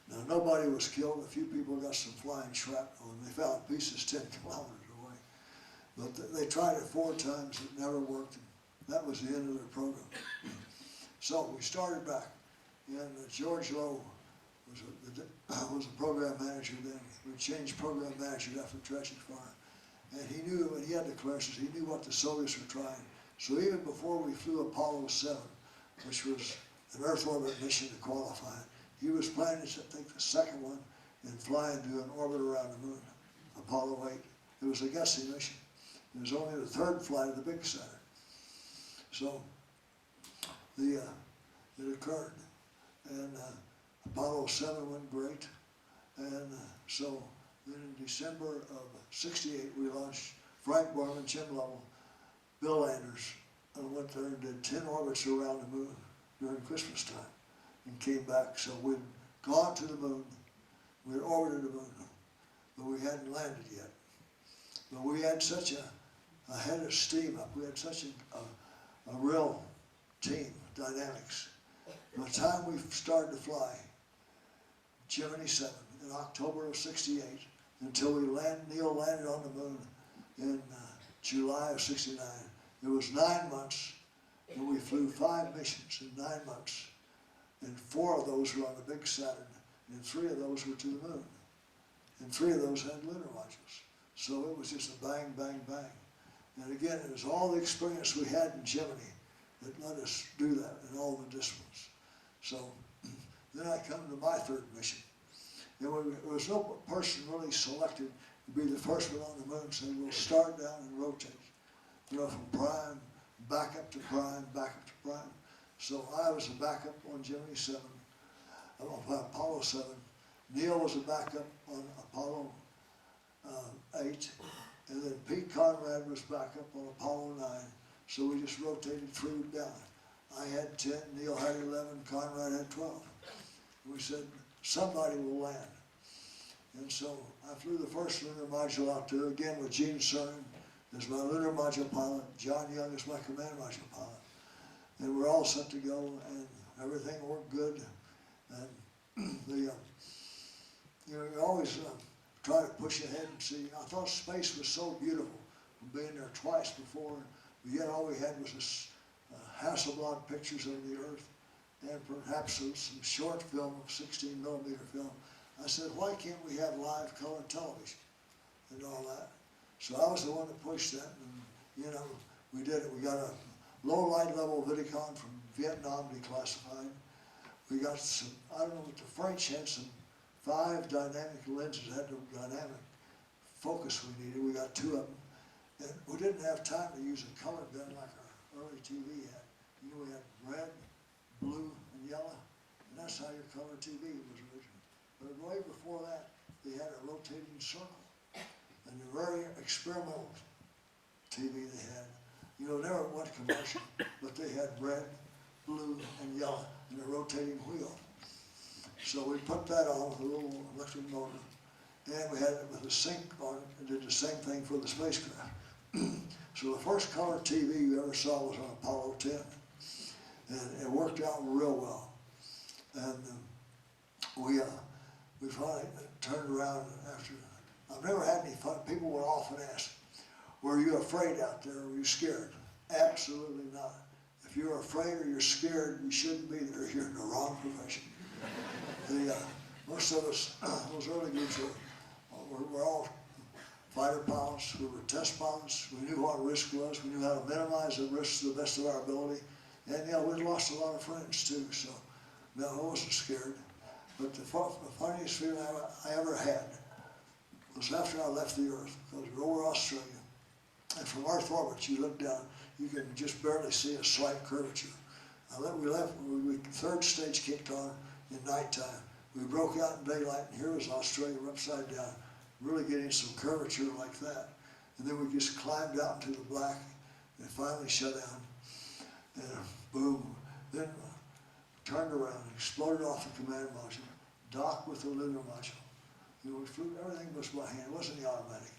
Now, nobody was killed. A few people got some flying shrapnel, and they found pieces 10 kilometers away. But they tried it 4 times. It never worked. And that was the end of their program. So we started back, and George Lowe was a program manager then. We changed program manager after Tragic Fire. And he knew, and he had the clearances, he knew what the Soviets were trying. So even before we flew Apollo 7, which was an Earth orbit mission to qualify, he was planning to take the second one and fly and do an orbit around the moon, Apollo 8. It was a guessing mission. It was only the 3rd flight of the big Saturn. So it occurred. And Apollo 7 went great. And so then in December of '68, we launched Frank Borman, Jim Lovell, Bill Anders, and went there and did 10 orbits around the moon during Christmas time and came back. So we'd gone to the moon, we'd orbited the moon, but we hadn't landed yet. But we had such a head of steam up. We had such a real team, dynamics. By the time we started to fly, Gemini 7, in October of '68, until Neil landed on the moon in July of '69. It was 9 months, and we flew 5 missions in 9 months. And 4 of those were on the big Saturn, and 3 of those were to the moon. And 3 of those had lunar modules. So it was just a bang, bang, bang. And again, it was all the experience we had in Gemini that let us do that in all the disciplines. So then I come to my 3rd mission. And there was no person really selected to be the first one on the moon, so we'll start down and rotate. You know, from prime, back up to prime, back up to prime. So I was a backup on Gemini 7, Apollo 7. Neil was a backup on Apollo 8. And then Pete Conrad was backup on Apollo 9. So we just rotated through down. I had 10, Neil had 11, Conrad had 12. And we said, somebody will land. And so I flew the first lunar module out there, again with Gene Cernan as my lunar module pilot, John Young as my command module pilot. And we're all set to go, and everything worked good. And you always try to push ahead and see. I thought space was so beautiful from being there twice before, but yet all we had was this Hasselblad pictures of the Earth, and perhaps some short film of 16 millimeter film. I said, why can't we have live color television and all that? So I was the one that pushed that, and you know, we did it. We got a low light level Vidicon from Vietnam declassified. We got some, I don't know what the French had, some 5 dynamic lenses, had the dynamic focus we needed. We got 2 of them. And we didn't have time to use a color bin like our early TV had. You know, we had red, blue, and yellow, and that's how your color TV was originally. But way before that, they had a rotating circle. And the very experimental TV they had, you know, never went commercial, but they had red, blue, and yellow, and a rotating wheel. So we put that on with a little electric motor, and we had it with a sync on it, and did the same thing for the spacecraft. So the first color TV you ever saw was on Apollo 10, and it worked out real well. And we finally turned around after. I've never had any fun. People would often ask, were you afraid out there? Were you scared? Absolutely not. If you're afraid or you're scared, you shouldn't be there. You're in the wrong profession. Most of us, those early groups were all fighter pilots. We were test pilots. We knew what risk was. We knew how to minimize the risks to the best of our ability. And yeah, we lost a lot of friends too. So no, I wasn't scared. But the funniest feeling I ever had was after I left the Earth, because we were over Australia. And from Earth orbit, you look down, you can just barely see a slight curvature. Third stage kicked on in nighttime. We broke out in daylight, and here was Australia upside down, really getting some curvature like that. And then we just climbed out into the black and finally shut down. And boom, then turned around, exploded off the command module, docked with the lunar module. You know, we flew, everything was by hand, it wasn't the automatic.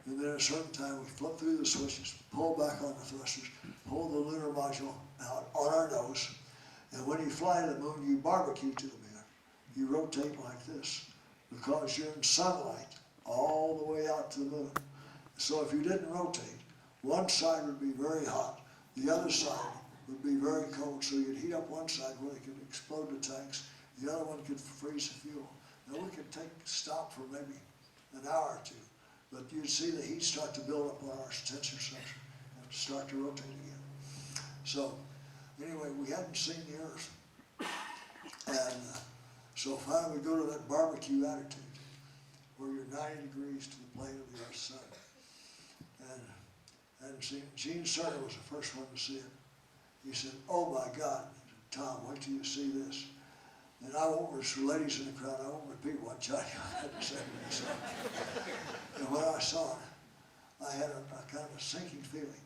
And then at a certain time, we flipped through the switches, pulled back on the thrusters, pulled the lunar module out on our nose. And when you fly to the moon, you barbecue to the moon. You rotate like this because you're in sunlight all the way out to the moon. So if you didn't rotate, one side would be very hot, the other side would be very cold. So you'd heat up one side where they could explode the tanks, the other one could freeze the fuel. Now we could stop for maybe an hour or two, but you'd see the heat start to build up on our tensor structure and start to rotate again. So anyway, we hadn't seen the Earth. And so finally we go to that barbecue attitude where you're 90 degrees to the plane of the Earth's sun. And Gene Cerner was the first one to see it. He said, "Oh my God, Tom, wait till you see this." And I won't, ladies in the crowd, I won't repeat what Johnny had to say when he saw it. And when I saw it, I had a kind of a sinking feeling.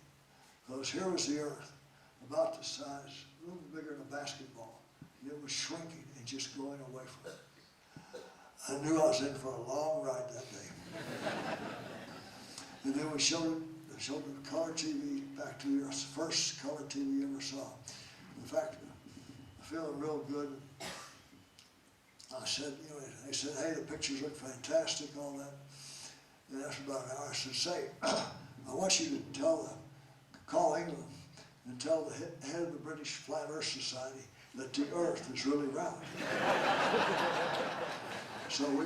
Because here was the Earth, about the size, a little bigger than a basketball. And it was shrinking and just going away from it. I knew I was in for a long ride that day. And then we showed the color TV back to the Earth, the first color TV you ever saw. In fact, I'm feeling real good. I said, you know, they said, "Hey, the pictures look fantastic," all that. And after about an hour, I said, "Say, I want you to call England and tell the head of the British Flat Earth Society that the Earth is really round." So by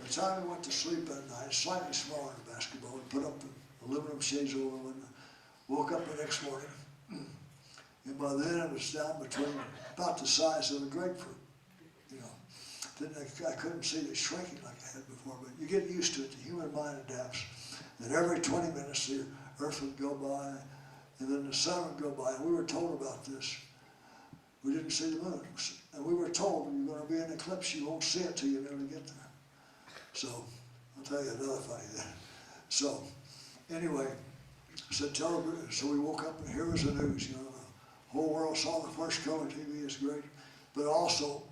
the time we went to sleep that night, slightly smaller than a basketball, we put up the aluminum shades over the window, woke up the next morning, and by then it was down between about the size of a grapefruit. You know, I couldn't see it shrinking like I had before, but you get used to it. The human mind adapts. And every 20 minutes the Earth would go by, and then the sun would go by, and we were told about this. We didn't see the moon, and we were told you're going to be in an eclipse, you won't see it till you nearly get there. So I'll tell you another funny thing. So anyway, so we woke up and here was the news. You know, the whole world saw the first color TV is great, but also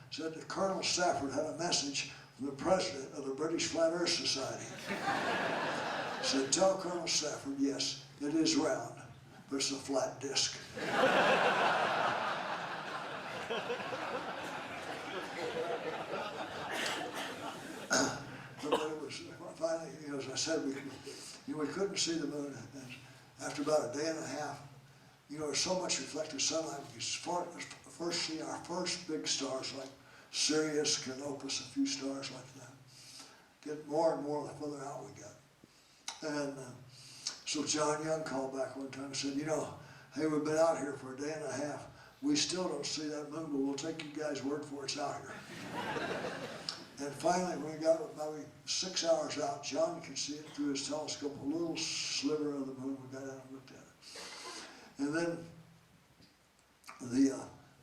said that Colonel Stafford had a message from the president of the British Flat Earth Society. Said, "Tell Colonel Stafford, yes, it is round, but it's a flat disc." But it was finally, you know, as I said, we couldn't see the moon. And after about a day and a half, you know, there's so much reflected sunlight, we could first see our first big stars like Sirius, Canopus, a few stars like that. Get more and more the further out we got. And so John Young called back one time and said, "You know, hey, we've been out here for a day and a half. We still don't see that moon, but we'll take you guys' word for it's out here." And finally, when we got about 6 hours out, John could see it through his telescope, a little sliver of the moon. We got out and looked at it. And then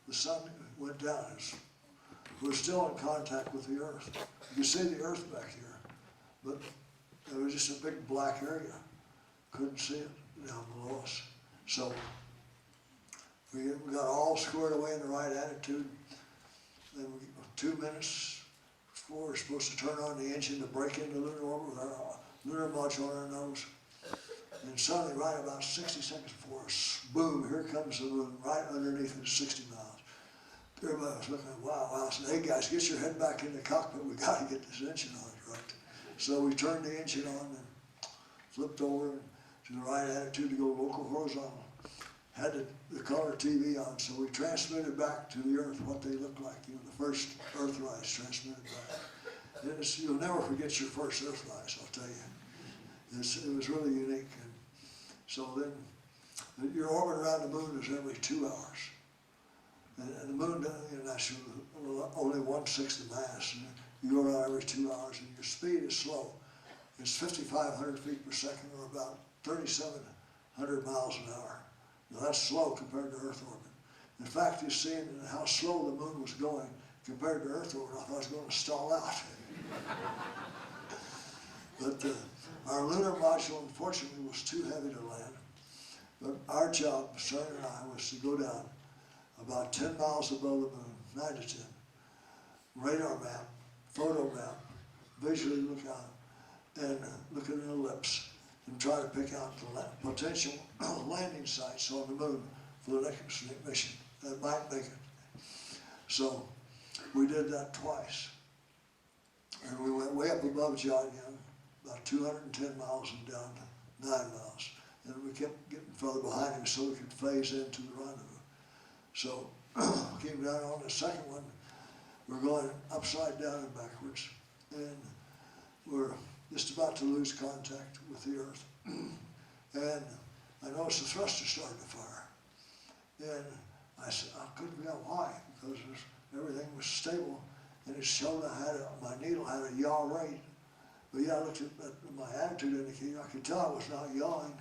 the sun went down. We're still in contact with the Earth. You can see the Earth back here, but it was just a big black area. Couldn't see it down below us. So we got all squared away in the right attitude. Then 2 minutes before we're supposed to turn on the engine to break into lunar orbit with our lunar module on our nose. And suddenly, right about 60 seconds before us, boom, here comes the moon right underneath at 60 miles. everybody was looking, wow. I said, hey guys, get your head back in the cockpit. We got to get this engine on right. So we turned the engine on and flipped over to the right attitude to go local horizontal. Had the color TV on, so we transmitted back to the Earth what they looked like. You know, the first Earthrise transmitted back. You'll never forget your first Earthrise, I'll tell you. It was really unique. And so then, your orbit around the moon is every 2 hours. And the moon, that's only 1/6 the mass. And you go around every 2 hours, and your speed is slow. It's 5,500 feet per second, or about 3,700 miles an hour. Now that's slow compared to Earth orbit. In fact, you see how slow the moon was going compared to Earth orbit. I thought it was going to stall out. But our lunar module, unfortunately, was too heavy to land. But our job, Sarah and I, was to go down about 10 miles above the moon, 9 to 10. Radar map, photo map, visually look out, and look at an ellipse, and try to pick out the potential landing sites on the moon for the next mission that might make it. So we did that twice. And we went way up above John Young, about 210 miles and down to 9 miles. And we kept getting further behind him so we could phase into the rendezvous. So came down on the second one. We're going upside down and backwards. And we're just about to lose contact with the Earth. And I noticed the thruster started to fire. And I said, I couldn't figure out why, because everything was stable. And it showed my needle had a yaw rate. But yeah, I looked at my attitude indicator. I could tell I was not yawing.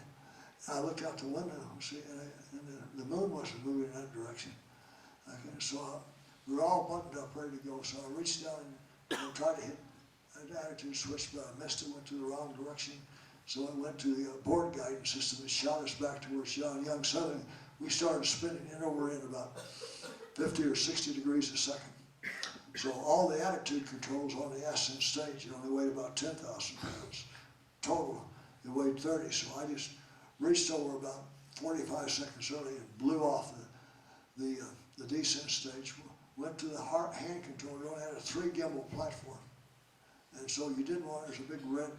And I looked out the window, see, and the moon wasn't moving in that direction. So we were all buttoned up, ready to go. So I reached down and tried to hit an attitude switch, but I missed it, went to the wrong direction. So I went to the board guidance system and shot us back towards John Young. Suddenly, we started spinning in over in about 50 or 60 degrees a second. So all the attitude controls on the ascent stage, it only weighed about 10,000 pounds. Total, it weighed 30. So I just reached over about 45 seconds early and blew off the descent stage. Went to the hand control. We only had a 3 gimbal platform. And so you didn't want, there's a big red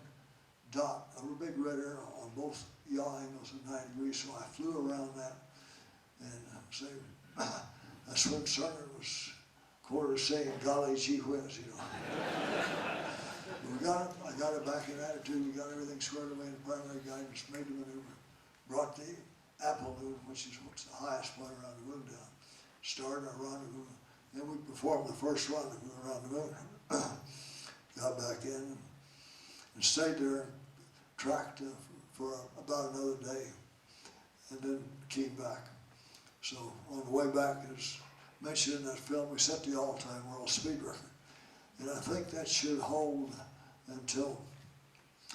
dot, a big red arrow on both yaw angles of 9 degrees. So I flew around that and that's when Cerner was quoted saying, golly gee whiz, you know. But I got it back in attitude. We got everything squared away in primary guidance, made the maneuver, brought the Apple moon, which is what's the highest point around the moon down, started our rendezvous. Then we performed the first rendezvous around the moon. Got back in and stayed there, tracked for about another day, and then came back. So on the way back, as mentioned in that film, we set the all-time world speed record. And I think that should hold until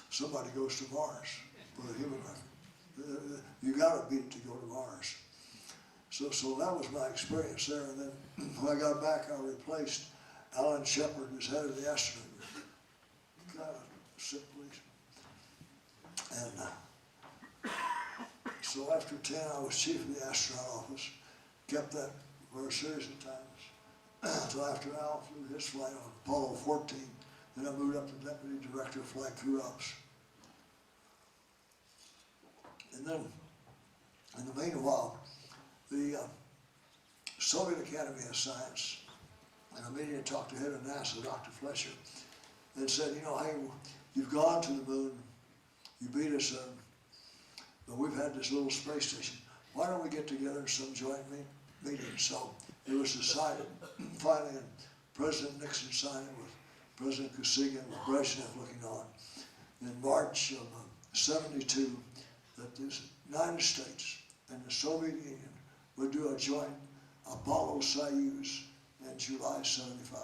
somebody goes to Mars for the human record. You gotta beat it to go to Mars. So that was my experience there. And then when I got back, I replaced Alan Shepard as head of the Astronaut. Kind of sick policeman. And so after 10, I was chief of the astronaut office. Kept that for a series of times. Until after Al flew his flight on Apollo 14, then I moved up to deputy director of flight crew ops. And then, in the meanwhile, the Soviet Academy of Science, and I immediately talked to head of NASA, Dr. Fletcher, and said, you know, hey, you've gone to the moon, you beat us, but we've had this little space station. Why don't we get together in some joint meeting? So it was decided, finally, and President Nixon signed it with President Kosygin, with Brezhnev looking on, in March of '72, that the United States and the Soviet Union would do a joint Apollo-Soyuz in July '75.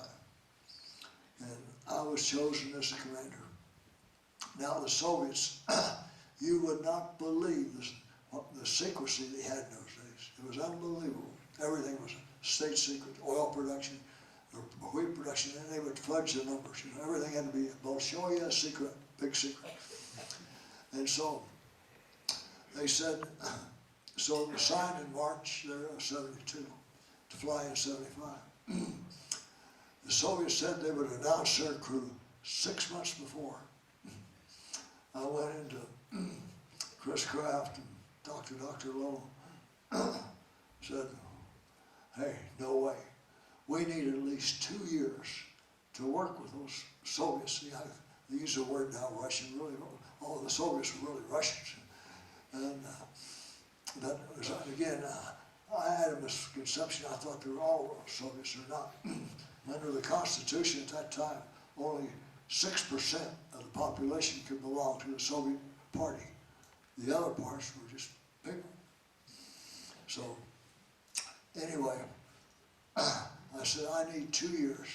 And I was chosen as the commander. Now the Soviets, you would not believe the secrecy they had in those days. It was unbelievable. Everything was state secret, oil production, or wheat production, and they would fudge the numbers. You know, everything had to be Bolshoi secret, big secret. And so they said, so it was signed in March there of '72 to fly in '75. The Soviets said they would announce their crew 6 months before. I went into Chris Kraft and Dr. Lowe, said, hey, no way. We need at least 2 years to work with those Soviets. Yeah, they use the word now, Russian, really, all the Soviets were really Russians. And that was, again, I had a misconception. I thought they were all Soviets. They're not. Under the Constitution at that time, only 6% of the population could belong to the Soviet Party. The other parts were just people. So, anyway, I said, I need 2 years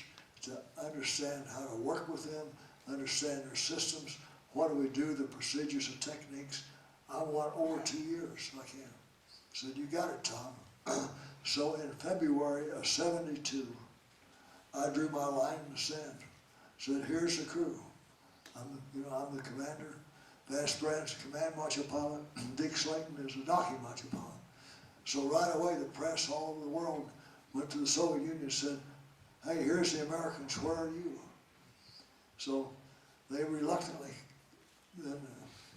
to understand how to work with them, understand their systems, what do we do, the procedures and techniques. I want over 2 years if I can. I said, you got it, Tom. So in February of '72, I drew my line in the sand. Said, here's the crew. I'm the commander. Vance Brandt's the command marshal pilot. Dick Slayton is the docking marshal pilot. So right away, the press all over the world went to the Soviet Union and said, hey, here's the Americans, where are you? So they reluctantly, then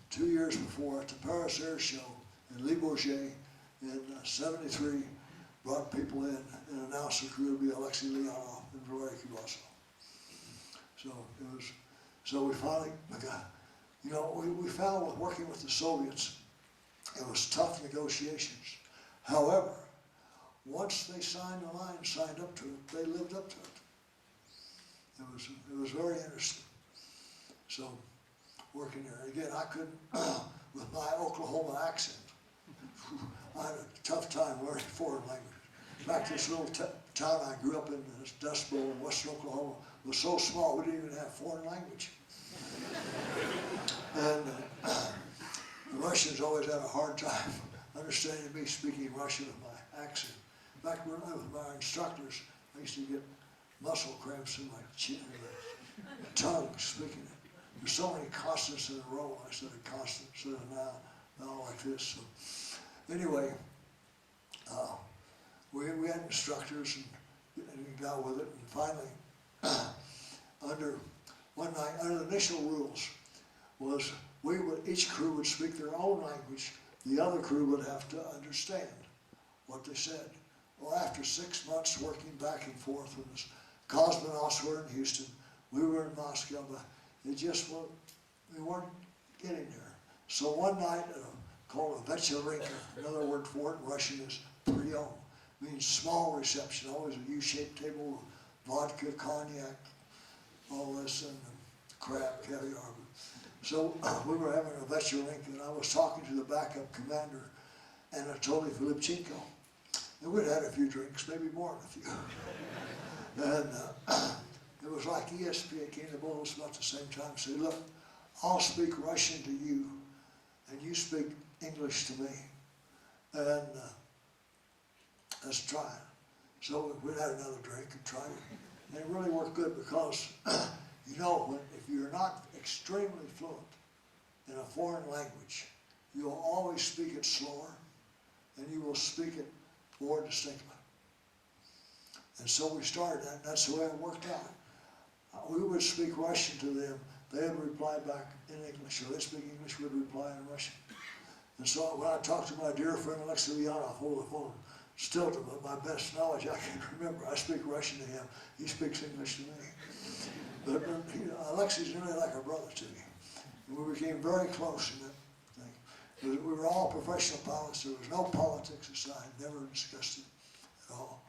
2 years before, at the Paris Air Show in Le Bourget in '73, brought people in and announced the crew would be Alexei Leonov and Valery Kubrasov. So it was, so we finally got, you know, we found with working with the Soviets, it was tough negotiations. However, once they signed the line, signed up to it, they lived up to it. It was very interesting. So working there, again, I couldn't, with my Oklahoma accent, I had a tough time learning foreign languages. In fact, this little town I grew up in, this Dust Bowl in western Oklahoma, was so small we didn't even have foreign language. And the Russians always had a hard time understanding me speaking Russian with my accent. In fact, with my instructors, I used to get muscle cramps in my chin, my tongue speaking it. There's so many constants in a row. I said a constant, instead of now like this. So anyway, we had instructors and we got with it. And finally, one night, under the initial rules was each crew would speak their own language. The other crew would have to understand what they said. Well, after 6 months working back and forth with us, cosmonauts were in Houston, we were in Moscow, but it just we weren't getting there. So one night, called a vechelinka, another word for it in Russian is priom, means small reception, always a U-shaped table with vodka, cognac, all this, and crab, caviar. So we were having a vechelinka, and I was talking to the backup commander, Anatoly Filipchenko. And we'd had a few drinks, maybe more than a few. And it was like ESP came to both of us about the same time and said, look, I'll speak Russian to you, and you speak English to me. And let's try it. So we had another drink and tried it. And it really worked good because, you know, if you're not extremely fluent in a foreign language, you'll always speak it slower, and you will speak it more distinctly. And so we started that, and that's the way it worked out. We would speak Russian to them, they would reply back in English, or they speak English, we'd reply in Russian. And so when I talked to my dear friend Alexei Leonov over the phone, still to my best knowledge I can remember, I speak Russian to him, he speaks English to me. But you know, Alexei's really like a brother to me. And we became very close in that thing. We were all professional pilots, there was no politics aside, never discussed it at all.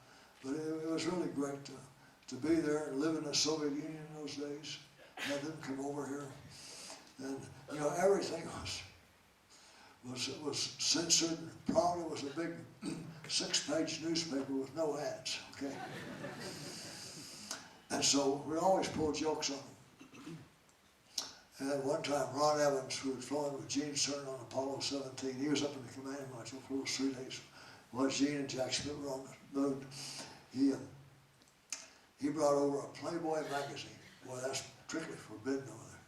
But it was really great to be there and live in the Soviet Union in those days, have them come over here. And you know, everything was censored. Probably was a big 6-page newspaper with no ads, okay? And so we always pulled jokes on them. And at one time, Ron Evans, who had flown with Gene Cernan on Apollo 17, he was up in the command module for those 3 days. While Gene and Jack Schmidt were on the moon, he brought over a Playboy magazine. Boy, that's strictly forbidden over there.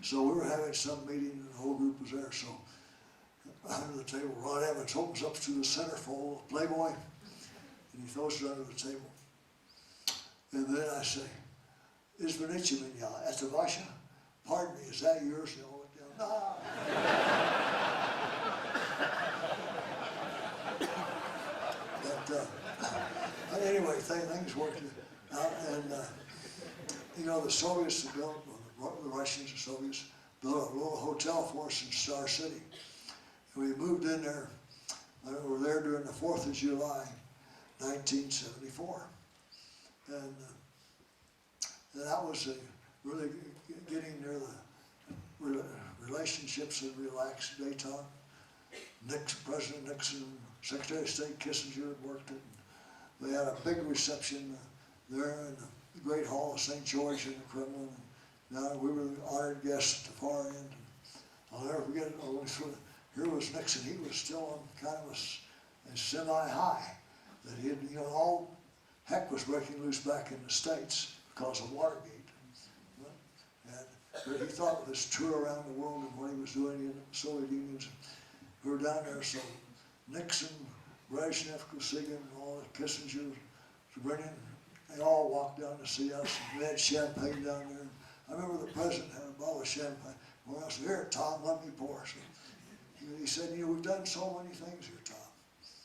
So we were having some meeting, and the whole group was there. So under the table, Ron Evans opens up to the centerfold of Playboy, and he throws it under the table. And then I say, Izvanichi меня, это ваша? Pardon me, is that yours? They all look down. No. But anyway, things worked out, and you know, the Soviets built, the Russians, the Soviets built a little hotel for us in Star City. And we moved in there. We were there during the 4th of July, 1974, and that was really getting near the relationships had relaxed. Dayton, President Nixon, Secretary of State Kissinger had worked it. They had a big reception there in the Great Hall of St. George in the Kremlin. Now we were the honored guests at the far end. And I'll never forget it. Here was Nixon. He was still on kind of a semi-high. That he had, you know, all heck was breaking loose back in the States because of Watergate. But he thought of this tour around the world and what he was doing in the Soviet Union. We were down there, so Nixon, Brezhnev, Kosygin, all the Kissinger, Brennan, they all walked down to see us. We had champagne down there. I remember the president had a bottle of champagne. Well, I said, "Here, Tom, let me pour." So he said, "You know, we've done so many things here, Tom."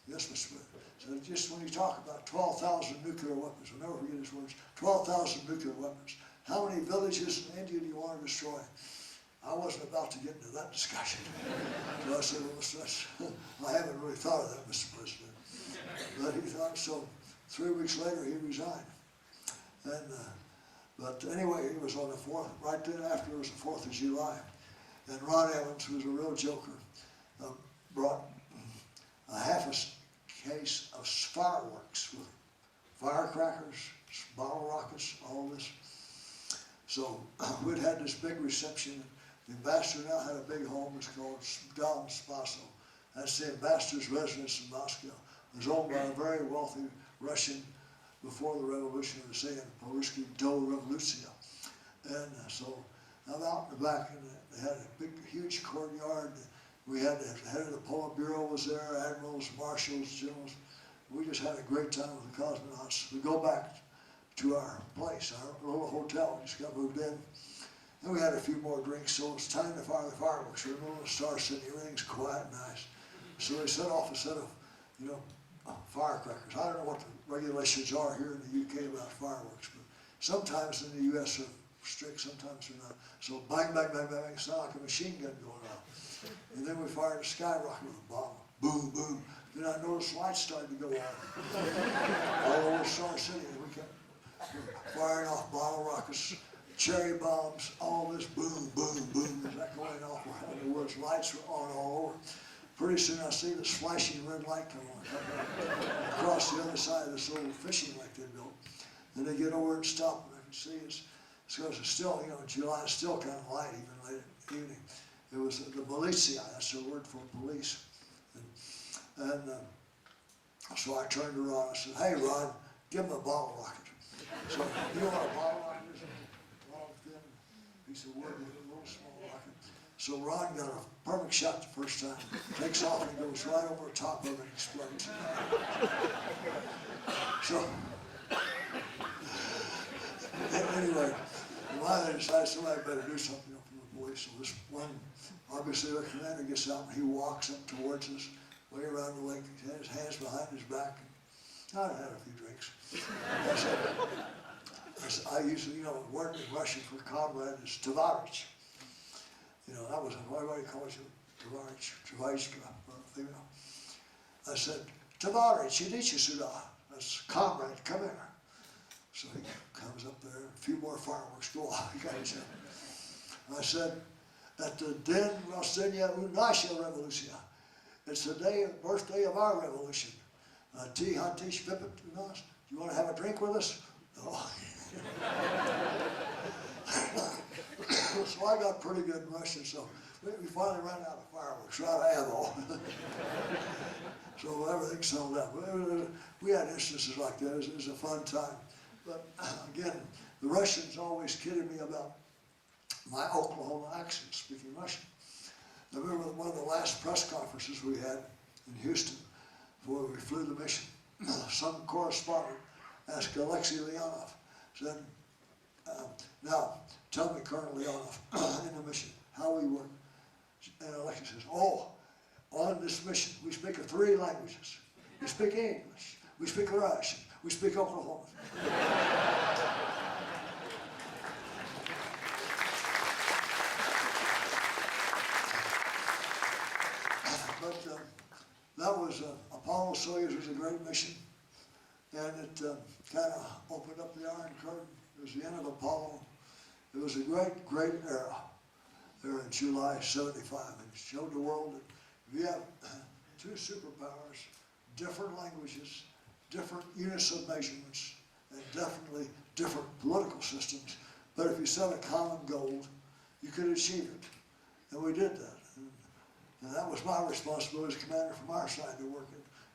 "Yes, Mr. President." So just when you talk about 12,000 nuclear weapons, I'll never forget his words, 12,000 nuclear weapons. How many villages in India do you want to destroy? I wasn't about to get into that discussion. So I said, well, I haven't really thought of that, Mr. President. But he thought so. 3 weeks later, he resigned. And, but anyway, he was on the 4th, right then after it was the 4th of July. And Ron Evans, who was a real joker, brought a half a case of fireworks with firecrackers, bottle rockets, all this. So we'd had this big reception. The ambassador now had a big home. It's called Dom Spaso. That's the ambassador's residence in Moscow. It was owned by a very wealthy Russian before the revolution, was saying Polski do Revolucja. And so I'm out in the back, and they had a big, huge courtyard. We had the head of the Politburo was there, admirals, marshals, generals. We just had a great time with the cosmonauts. We go back to our place, our little hotel. We just got moved in. Then we had a few more drinks, so it's time to fire the fireworks. We're in the middle of Star City, everything's quiet and nice. So they set off a set of, you know, firecrackers. I don't know what the regulations are here in the UK about fireworks, but sometimes in the US they're strict, sometimes they're not. So bang, bang, bang, bang, it's not like a machine gun going off. And then we fired a skyrocket with a bomb. Boom, boom. Then I noticed lights started to go on all over Star City. We kept firing off bottle rockets, cherry bombs, all this boom, boom, boom. Is that going off around the woods? Lights were on all over. Pretty soon I see this flashing red light come on across the other side of this little fishing lake they built. Then they get over and stop, and I can see it's still, you know, July is still kind of light, even late in the evening. It was the militia, that's the word for police. And so I turned to Ron, I said, "Hey, Ron, give him a bottle rocket." So, you know what a bottle rocket is? A long, thin piece of wood with a little small rocket. So Ron got a perfect shot the first time. Takes off and goes right over the top of it and explodes. So, anyway, I decided somebody better do something for the police. So this one, obviously the commander gets out and he walks up towards us, way around the lake. He had his hands behind his back. I had a few drinks. I usually, you know, word in Russian for comrade is tovarich. You know, that was, everybody calls you tovarich, tovarishka, you know. I said, "Tovarich, idите сюда." That's comrade, come here. So he comes up there, a few more fireworks go off. He got his head. I said, "At the den rождения у нашей революции." It's the birthday of our revolution. Ty hantish vipet u nas. You want to have a drink with us? No. So I got pretty good in Russian, so we finally ran out of fireworks, ran out of ammo. So everything settled out. We had instances like that. It was a fun time. But again, the Russians always kidded me about my Oklahoma accent, speaking Russian. I remember one of the last press conferences we had in Houston before we flew the mission. Some correspondent asked Alexei Leonov, said, now, tell me, Colonel Leonov, in the mission, how we work. And Alexis says, oh, on this mission, we speak 3 languages. We speak English, we speak Russian, we speak Oklahoma. But that was, Apollo Soyuz was a great mission, and it kind of opened up the Iron Curtain. It was the end of Apollo. It was a great, great era there in July '75, and it showed the world that if you have 2 superpowers, different languages, different units of measurements, and definitely different political systems, but if you set a common goal, you could achieve it. And we did that. And that was my responsibility as commander from our side to work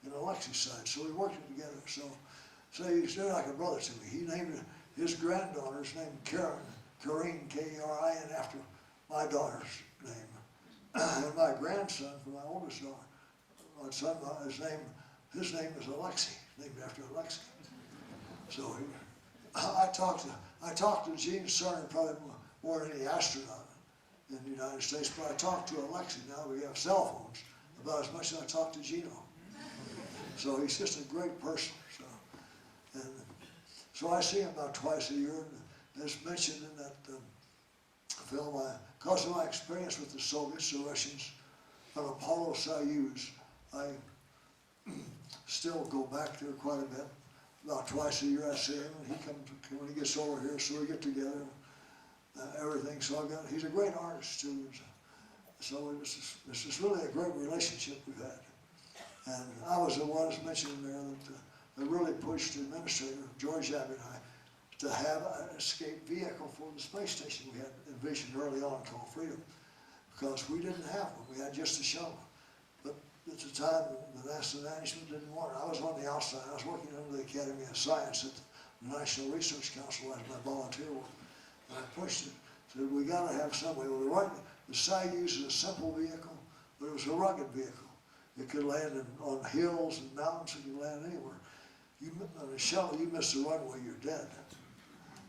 in Alexis' side. So we worked it together. So he's like a brother to me. He named his granddaughter's named Karine, K-E-R-I-N, after my daughter's name. And my grandson, for my oldest daughter, my son, his name is Alexei, named after Alexei. So I talked to Gene Cernan probably more than any astronaut in the United States, but I talked to Alexei. Now we have cell phones about as much as I talk to Gino. So he's just a great person. So I see him about twice a year, and as mentioned in that film, because of my experience with the Soviets, the Russians, on Apollo Soyuz, I still go back there quite a bit. About twice a year I see him, and he comes when he gets over here, so we get together. Everything. So he's a great artist too. So this is really a great relationship we've had. And I was the one that's mentioned there that really pushed the administrator, George Abbott and I, to have an escape vehicle for the space station we had envisioned early on called Freedom. Because we didn't have one, we had just a shuttle. But at the time, the NASA management didn't want it. I was on the outside, I was working under the Academy of Science at the National Research Council as my volunteer work. And I pushed it, said we got to have some way. Well, the Soyuz is a simple vehicle, but it was a rugged vehicle. It could land on hills and mountains, it could land anywhere. On a shuttle, you miss the runway, you're dead.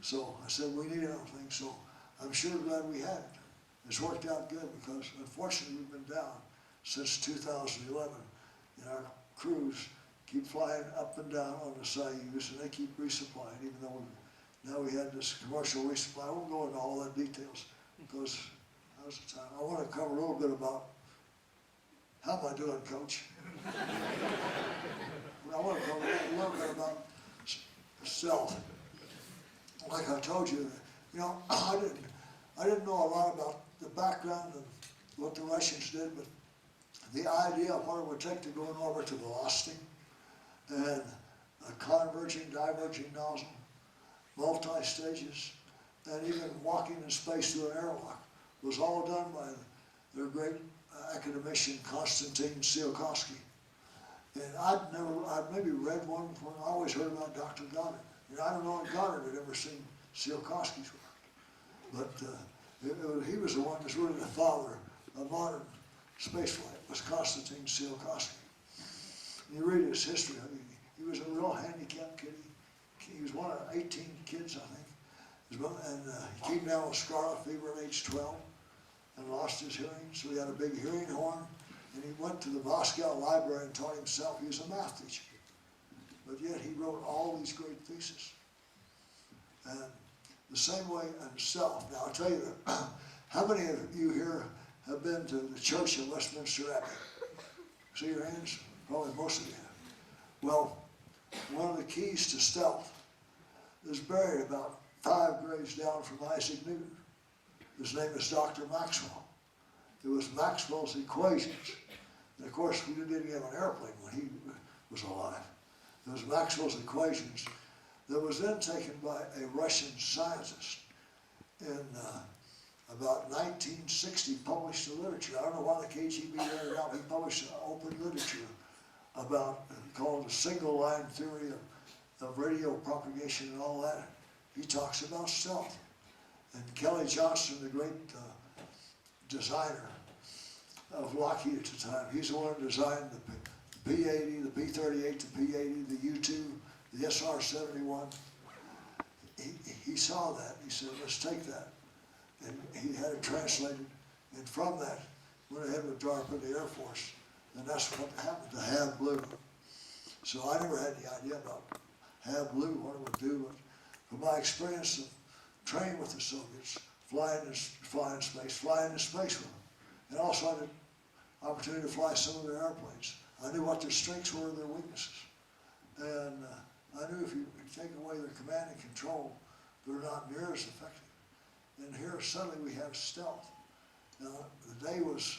So I said, we need everything, so I'm sure glad we had it. It's worked out good because unfortunately we've been down since 2011, and our crews keep flying up and down on the Soyuz, and they keep resupplying, even though now we had this commercial resupply. I won't go into all the details because that was the time. I want to cover a little bit about, how am I doing, Coach? I want to cover a little bit about stealth. Like I told you, I didn't know a lot about the background of what the Russians did, but the idea of what it would take to go in orbit to velocity and a converging, diverging nozzle, multi-stages, and even walking in space through an airlock was all done by their great academician Konstantin Tsiolkovsky. And I'd maybe read one before, I always heard about Dr. Goddard. And I don't know if Goddard had ever seen Tsiolkovsky's work. But he was the one that's really the father of modern spaceflight, was Konstantin Tsiolkovsky. And you read his history, he was a real handicapped kid. He was one of 18 kids, I think. And he came down with scarlet fever at age 12 and lost his hearing, so he had a big hearing horn. And he went to the Moscow library and taught himself. He was a math teacher. But yet he wrote all these great theses. And the same way himself. Now I'll tell you, how many of you here have been to the church in Westminster Abbey? See your hands? Probably most of you have. Well, one of the keys to stealth is buried about 5 graves down from Isaac Newton. His name is Dr. Maxwell. It was Maxwell's equations. And of course, we didn't have an airplane when he was alive. It was Maxwell's equations that was then taken by a Russian scientist in about 1960, published in literature. I don't know why the KGB let it out. He published an open literature about, called the single line theory of radio propagation and all that. He talks about stealth. And Kelly Johnson, the great designer of Lockheed at the time, he's the one who designed the P-80, the P-38, the P-80, the U-2, the SR-71. he saw that. He said, let's take that. And he had it translated. And from that, went ahead with DARPA, the Air Force. And that's what happened to Have Blue. So I never had any idea about Have Blue, what it would do. But from my experience of training with the Soviets, flying in space with them. And also I had the opportunity to fly some of their airplanes. I knew what their strengths were and their weaknesses. And I knew if you take away their command and control, they're not near as effective. And here suddenly we have stealth. Now, the day was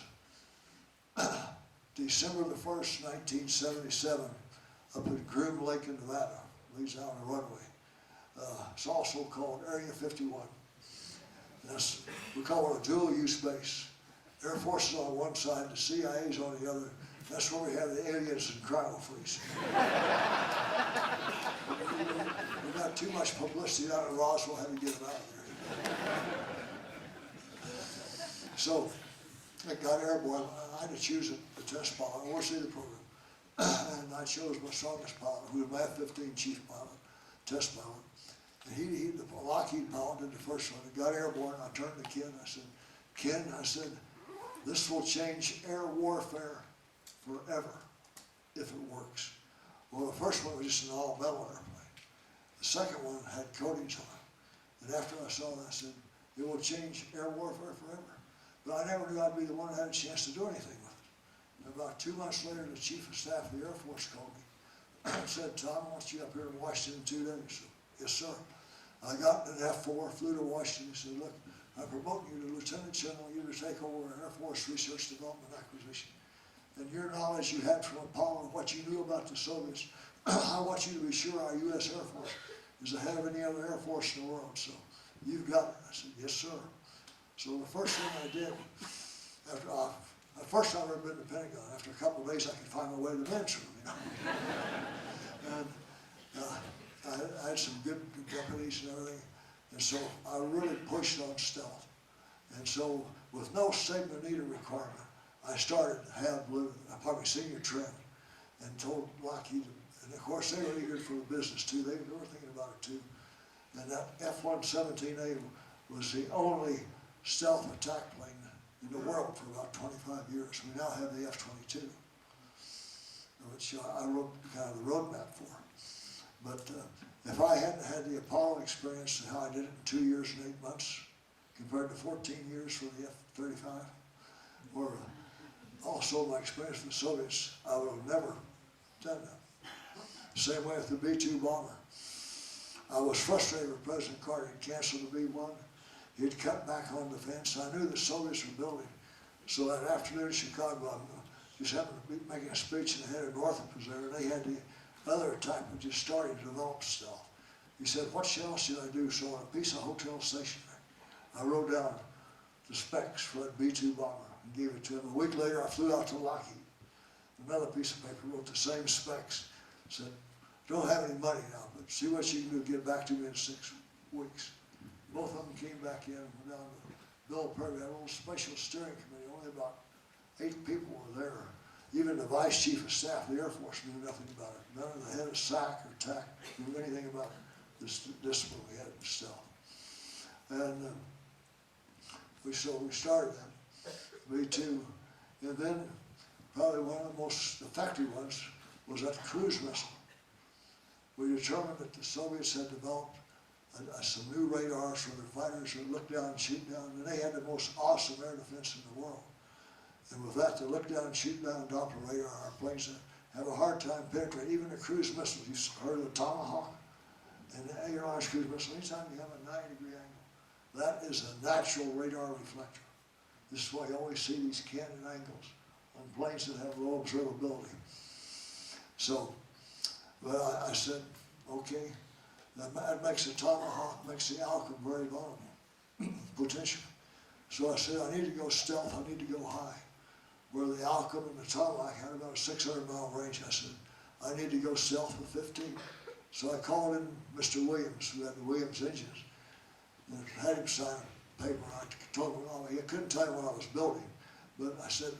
December the 1st, 1977, up at Groom Lake in Nevada, leads out on the runway. It's also called Area 51. We call it a dual-use base. Air Force is on one side, the CIA is on the other. That's where we have the aliens and cryo-freeze. We got too much publicity out of Roswell, had to get them out of there. So, I got airborne. I had to choose a test pilot. I watched the program. And I chose my strongest pilot, who was my F-15 chief pilot, test pilot. And the Lockheed pilot did the first one. I got airborne. I turned to Ken. I said, this will change air warfare forever if it works. Well, the first one was just an all-metal airplane. The second one had coatings on it. And after I saw that, I said, it will change air warfare forever. But I never knew I'd be the one that had a chance to do anything with it. And about 2 months later, the Chief of Staff of the Air Force called me and said, Tom, I want you up here in Washington in 2 days. So, yes, sir. I got in an F-4, flew to Washington. He said, look, I'm promoting you to Lieutenant General. You're to take over Air Force Research Development Acquisition. And your knowledge you had from Apollo and what you knew about the Soviets, I want you to be sure our U.S. Air Force is ahead of any other Air Force in the world. So you've got it. I said, yes, sir. So the first thing I did, after the first time I've ever been to the Pentagon, after a couple of days I could find my way to the men's room, you know. And I had some good deputies and everything. And so I really pushed on stealth. And so with no Sigma Nita requirement, I started Have Blue, senior trim, and told Lockheed, and of course they were eager for the business too. They were thinking about it too. And that F-117A was the only stealth attack plane in the world for about 25 years. We now have the F-22, which I wrote kind of the roadmap for. But if I hadn't had the Apollo experience and how I did it in 2 years and 8 months, compared to 14 years for the F-35, or also my experience with the Soviets, I would have never done that. Same way with the B-2 bomber. I was frustrated with President Carter. He canceled the B-1. He'd cut back on defense. I knew the Soviets were building. So that afternoon in Chicago, I just happened to be making a speech, and the head of Northrop was there, and they had the other type of just starting to develop stealth. He said, what else should I do? So on a piece of hotel stationery, I wrote down the specs for that B-2 bomber and gave it to him. A week later, I flew out to Lockheed. Another piece of paper, wrote the same specs. Said, don't have any money now, but see what you can do, get back to me in 6 weeks. Both of them came back in and went down to Bill Perry, had a little special steering committee. Only about 8 people were there. Even the Vice Chief of Staff of the Air Force knew nothing about it. None of the head of SAC or TAC knew anything about this discipline we had in stealth. And we started that, B-2. And then probably one of the most effective ones was that cruise missile. We determined that the Soviets had developed some new radars for their fighters that look down and shoot down, and they had the most awesome air defense in the world. And with that, to look down and shoot down Doppler radar, our planes have a hard time penetrating. Even the cruise missiles, you've heard of the Tomahawk and the Aeronautics cruise missile, anytime you have a 90-degree angle, that is a natural radar reflector. This is why you always see these canted angles on planes that have low observability. So, well, I said, okay, that makes the Tomahawk, makes the Alcom very vulnerable, potentially. So I said, I need to go stealth, I need to go high. Where the Alcom and the Tomahawk had about a 600-mile range, I said, I need to go stealth with 15. So I called in Mr. Williams, who had the Williams engines, and had him sign a paper. I told him, he couldn't tell me what I was building, but I said,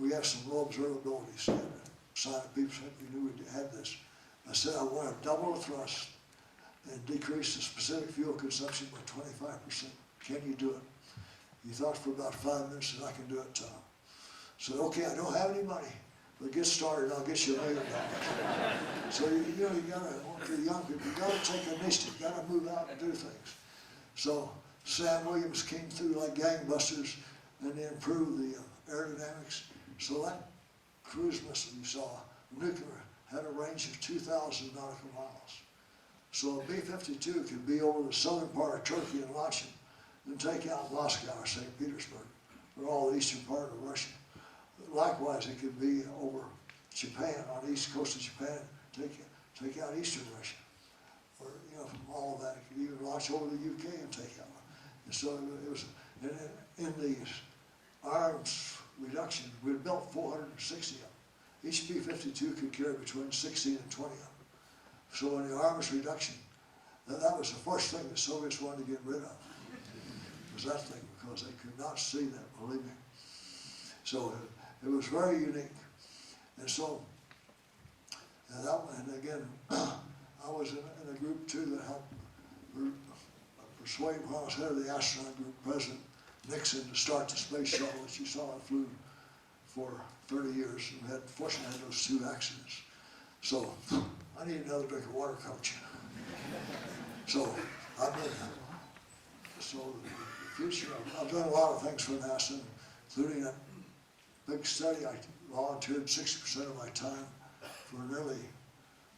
we have some low observability, so he had to sign a piece, so we knew we had this. I said, I want to double the thrust and decrease the specific fuel consumption by 25%. Can you do it? He thought for about 5 minutes, and I can do it, Tom. Said, okay, I don't have any money, but get started, I'll get you $1 million. So you gotta, for young people, you gotta take initiative, you gotta move out and do things. So Sam Williams came through like gangbusters, and they improved the aerodynamics. So that cruise missile you saw, nuclear, had a range of 2,000 nautical miles. So a B-52 could be over the southern part of Turkey and launch it, and take out Moscow or St. Petersburg, or all the eastern part of Russia. Likewise, it could be over Japan, on the east coast of Japan, take out eastern Russia. Or, from all of that, it could even launch over the UK and take out. And so it was, in the arms reduction, we had built 460 of them. Each B-52 could carry between 16 and 20 of them. So in the arms reduction, that was the first thing the Soviets wanted to get rid of, was that thing, because they could not see that, believe me. So it was very unique. And so, and again, I was in a group too that helped persuade, when I was head of the astronaut group, President Nixon, to start the space shuttle that you saw. I flew for 30 years and fortunately had those 2 accidents. So I need another drink of water, Coach. So so the future, I've done a lot of things for NASA, including a big study. I volunteered 60% of my time for nearly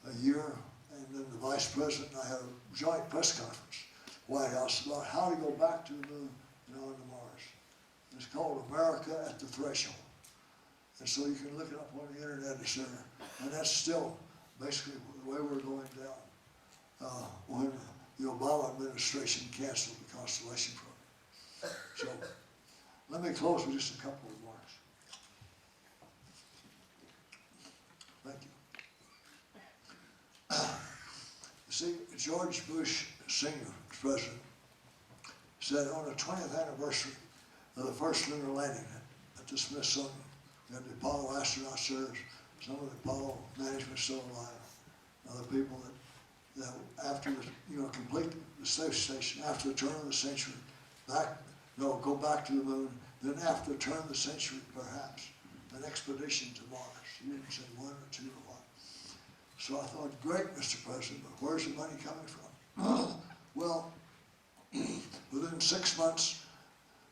a year, and then the vice president and I had a joint press conference, White House, about how to go back to the moon and on to Mars. It's called America at the Threshold. And so you can look it up on the internet, it's there. And that's still basically the way we're going down when the Obama administration canceled the Constellation program. So let me close with just a couple of remarks. Thank you. See, George Bush Sr., President, said on the 20th anniversary of the first lunar landing at the Smithsonian, we had the Apollo astronauts there, some of the Apollo management still alive, other people that after the, complete the space station, after the turn of the century, go back to the moon, then after the turn of the century, perhaps, an expedition to Mars. He didn't say 1 or 2 or what. So I thought, great, Mr. President, but where's the money coming from? Well, within 6 months,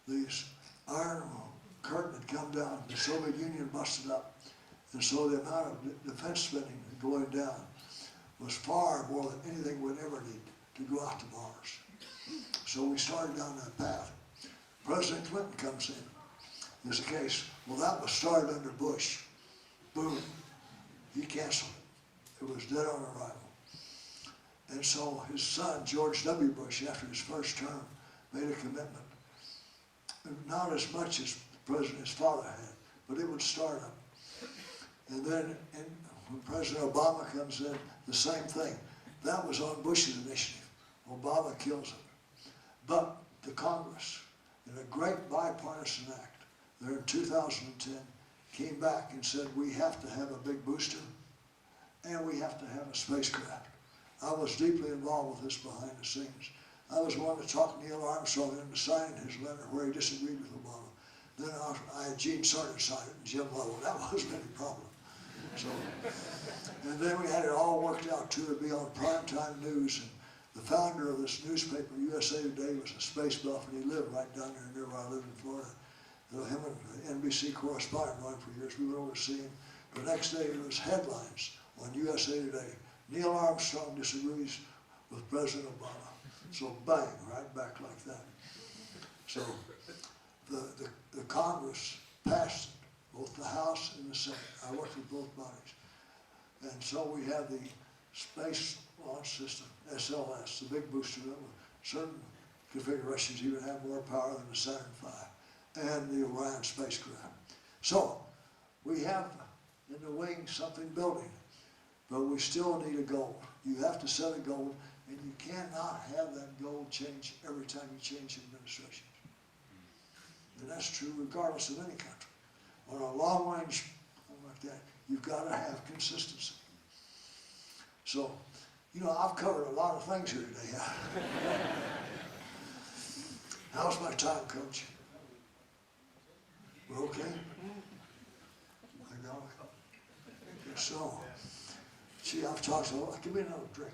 these Iron Curtain had come down, the Soviet Union busted up, and so the amount of defense spending going down was far more than anything we'd ever need to go out to Mars. So we started down that path. President Clinton comes in. There's a case, well, that was started under Bush. Boom, he canceled it. It was dead on arrival. And so his son, George W. Bush, after his first term, made a commitment. Not as much as his father had, but it would start up. And then when President Obama comes in, the same thing. That was on Bush's initiative. Obama kills it. But the Congress, in a great bipartisan act, there in 2010, came back and said, we have to have a big booster, and we have to have a spacecraft. I was deeply involved with this behind the scenes. I was one to talk Neil Armstrong into signing his letter where he disagreed with Obama. Then I had Gene Sargent sign it and Jim Lovell. That wasn't any problem. So, and then we had it all worked out too, to be on primetime news. And the founder of this newspaper, USA Today, was a space buff, and he lived right down there near where I lived in Florida. Him and the NBC correspondent running for years. We went over to see him. The next day it was headlines on USA Today. Neil Armstrong disagrees with President Obama. So bang, right back like that. So the Congress passed it, both the House and the Senate. I worked with both bodies. And so we have the Space Launch System, SLS, the big booster that with certain configurations even have more power than the Saturn V, and the Orion spacecraft. So we have in the wing something building, but we still need a goal. You have to set a goal, and you cannot have that goal change every time you change administrations. And that's true regardless of any country. On a long range like that, you've got to have consistency. So You know, I've covered a lot of things here today. How's my time, Coach? We're okay? I know. I guess so. Gee, I've talked a lot. Give me another drink.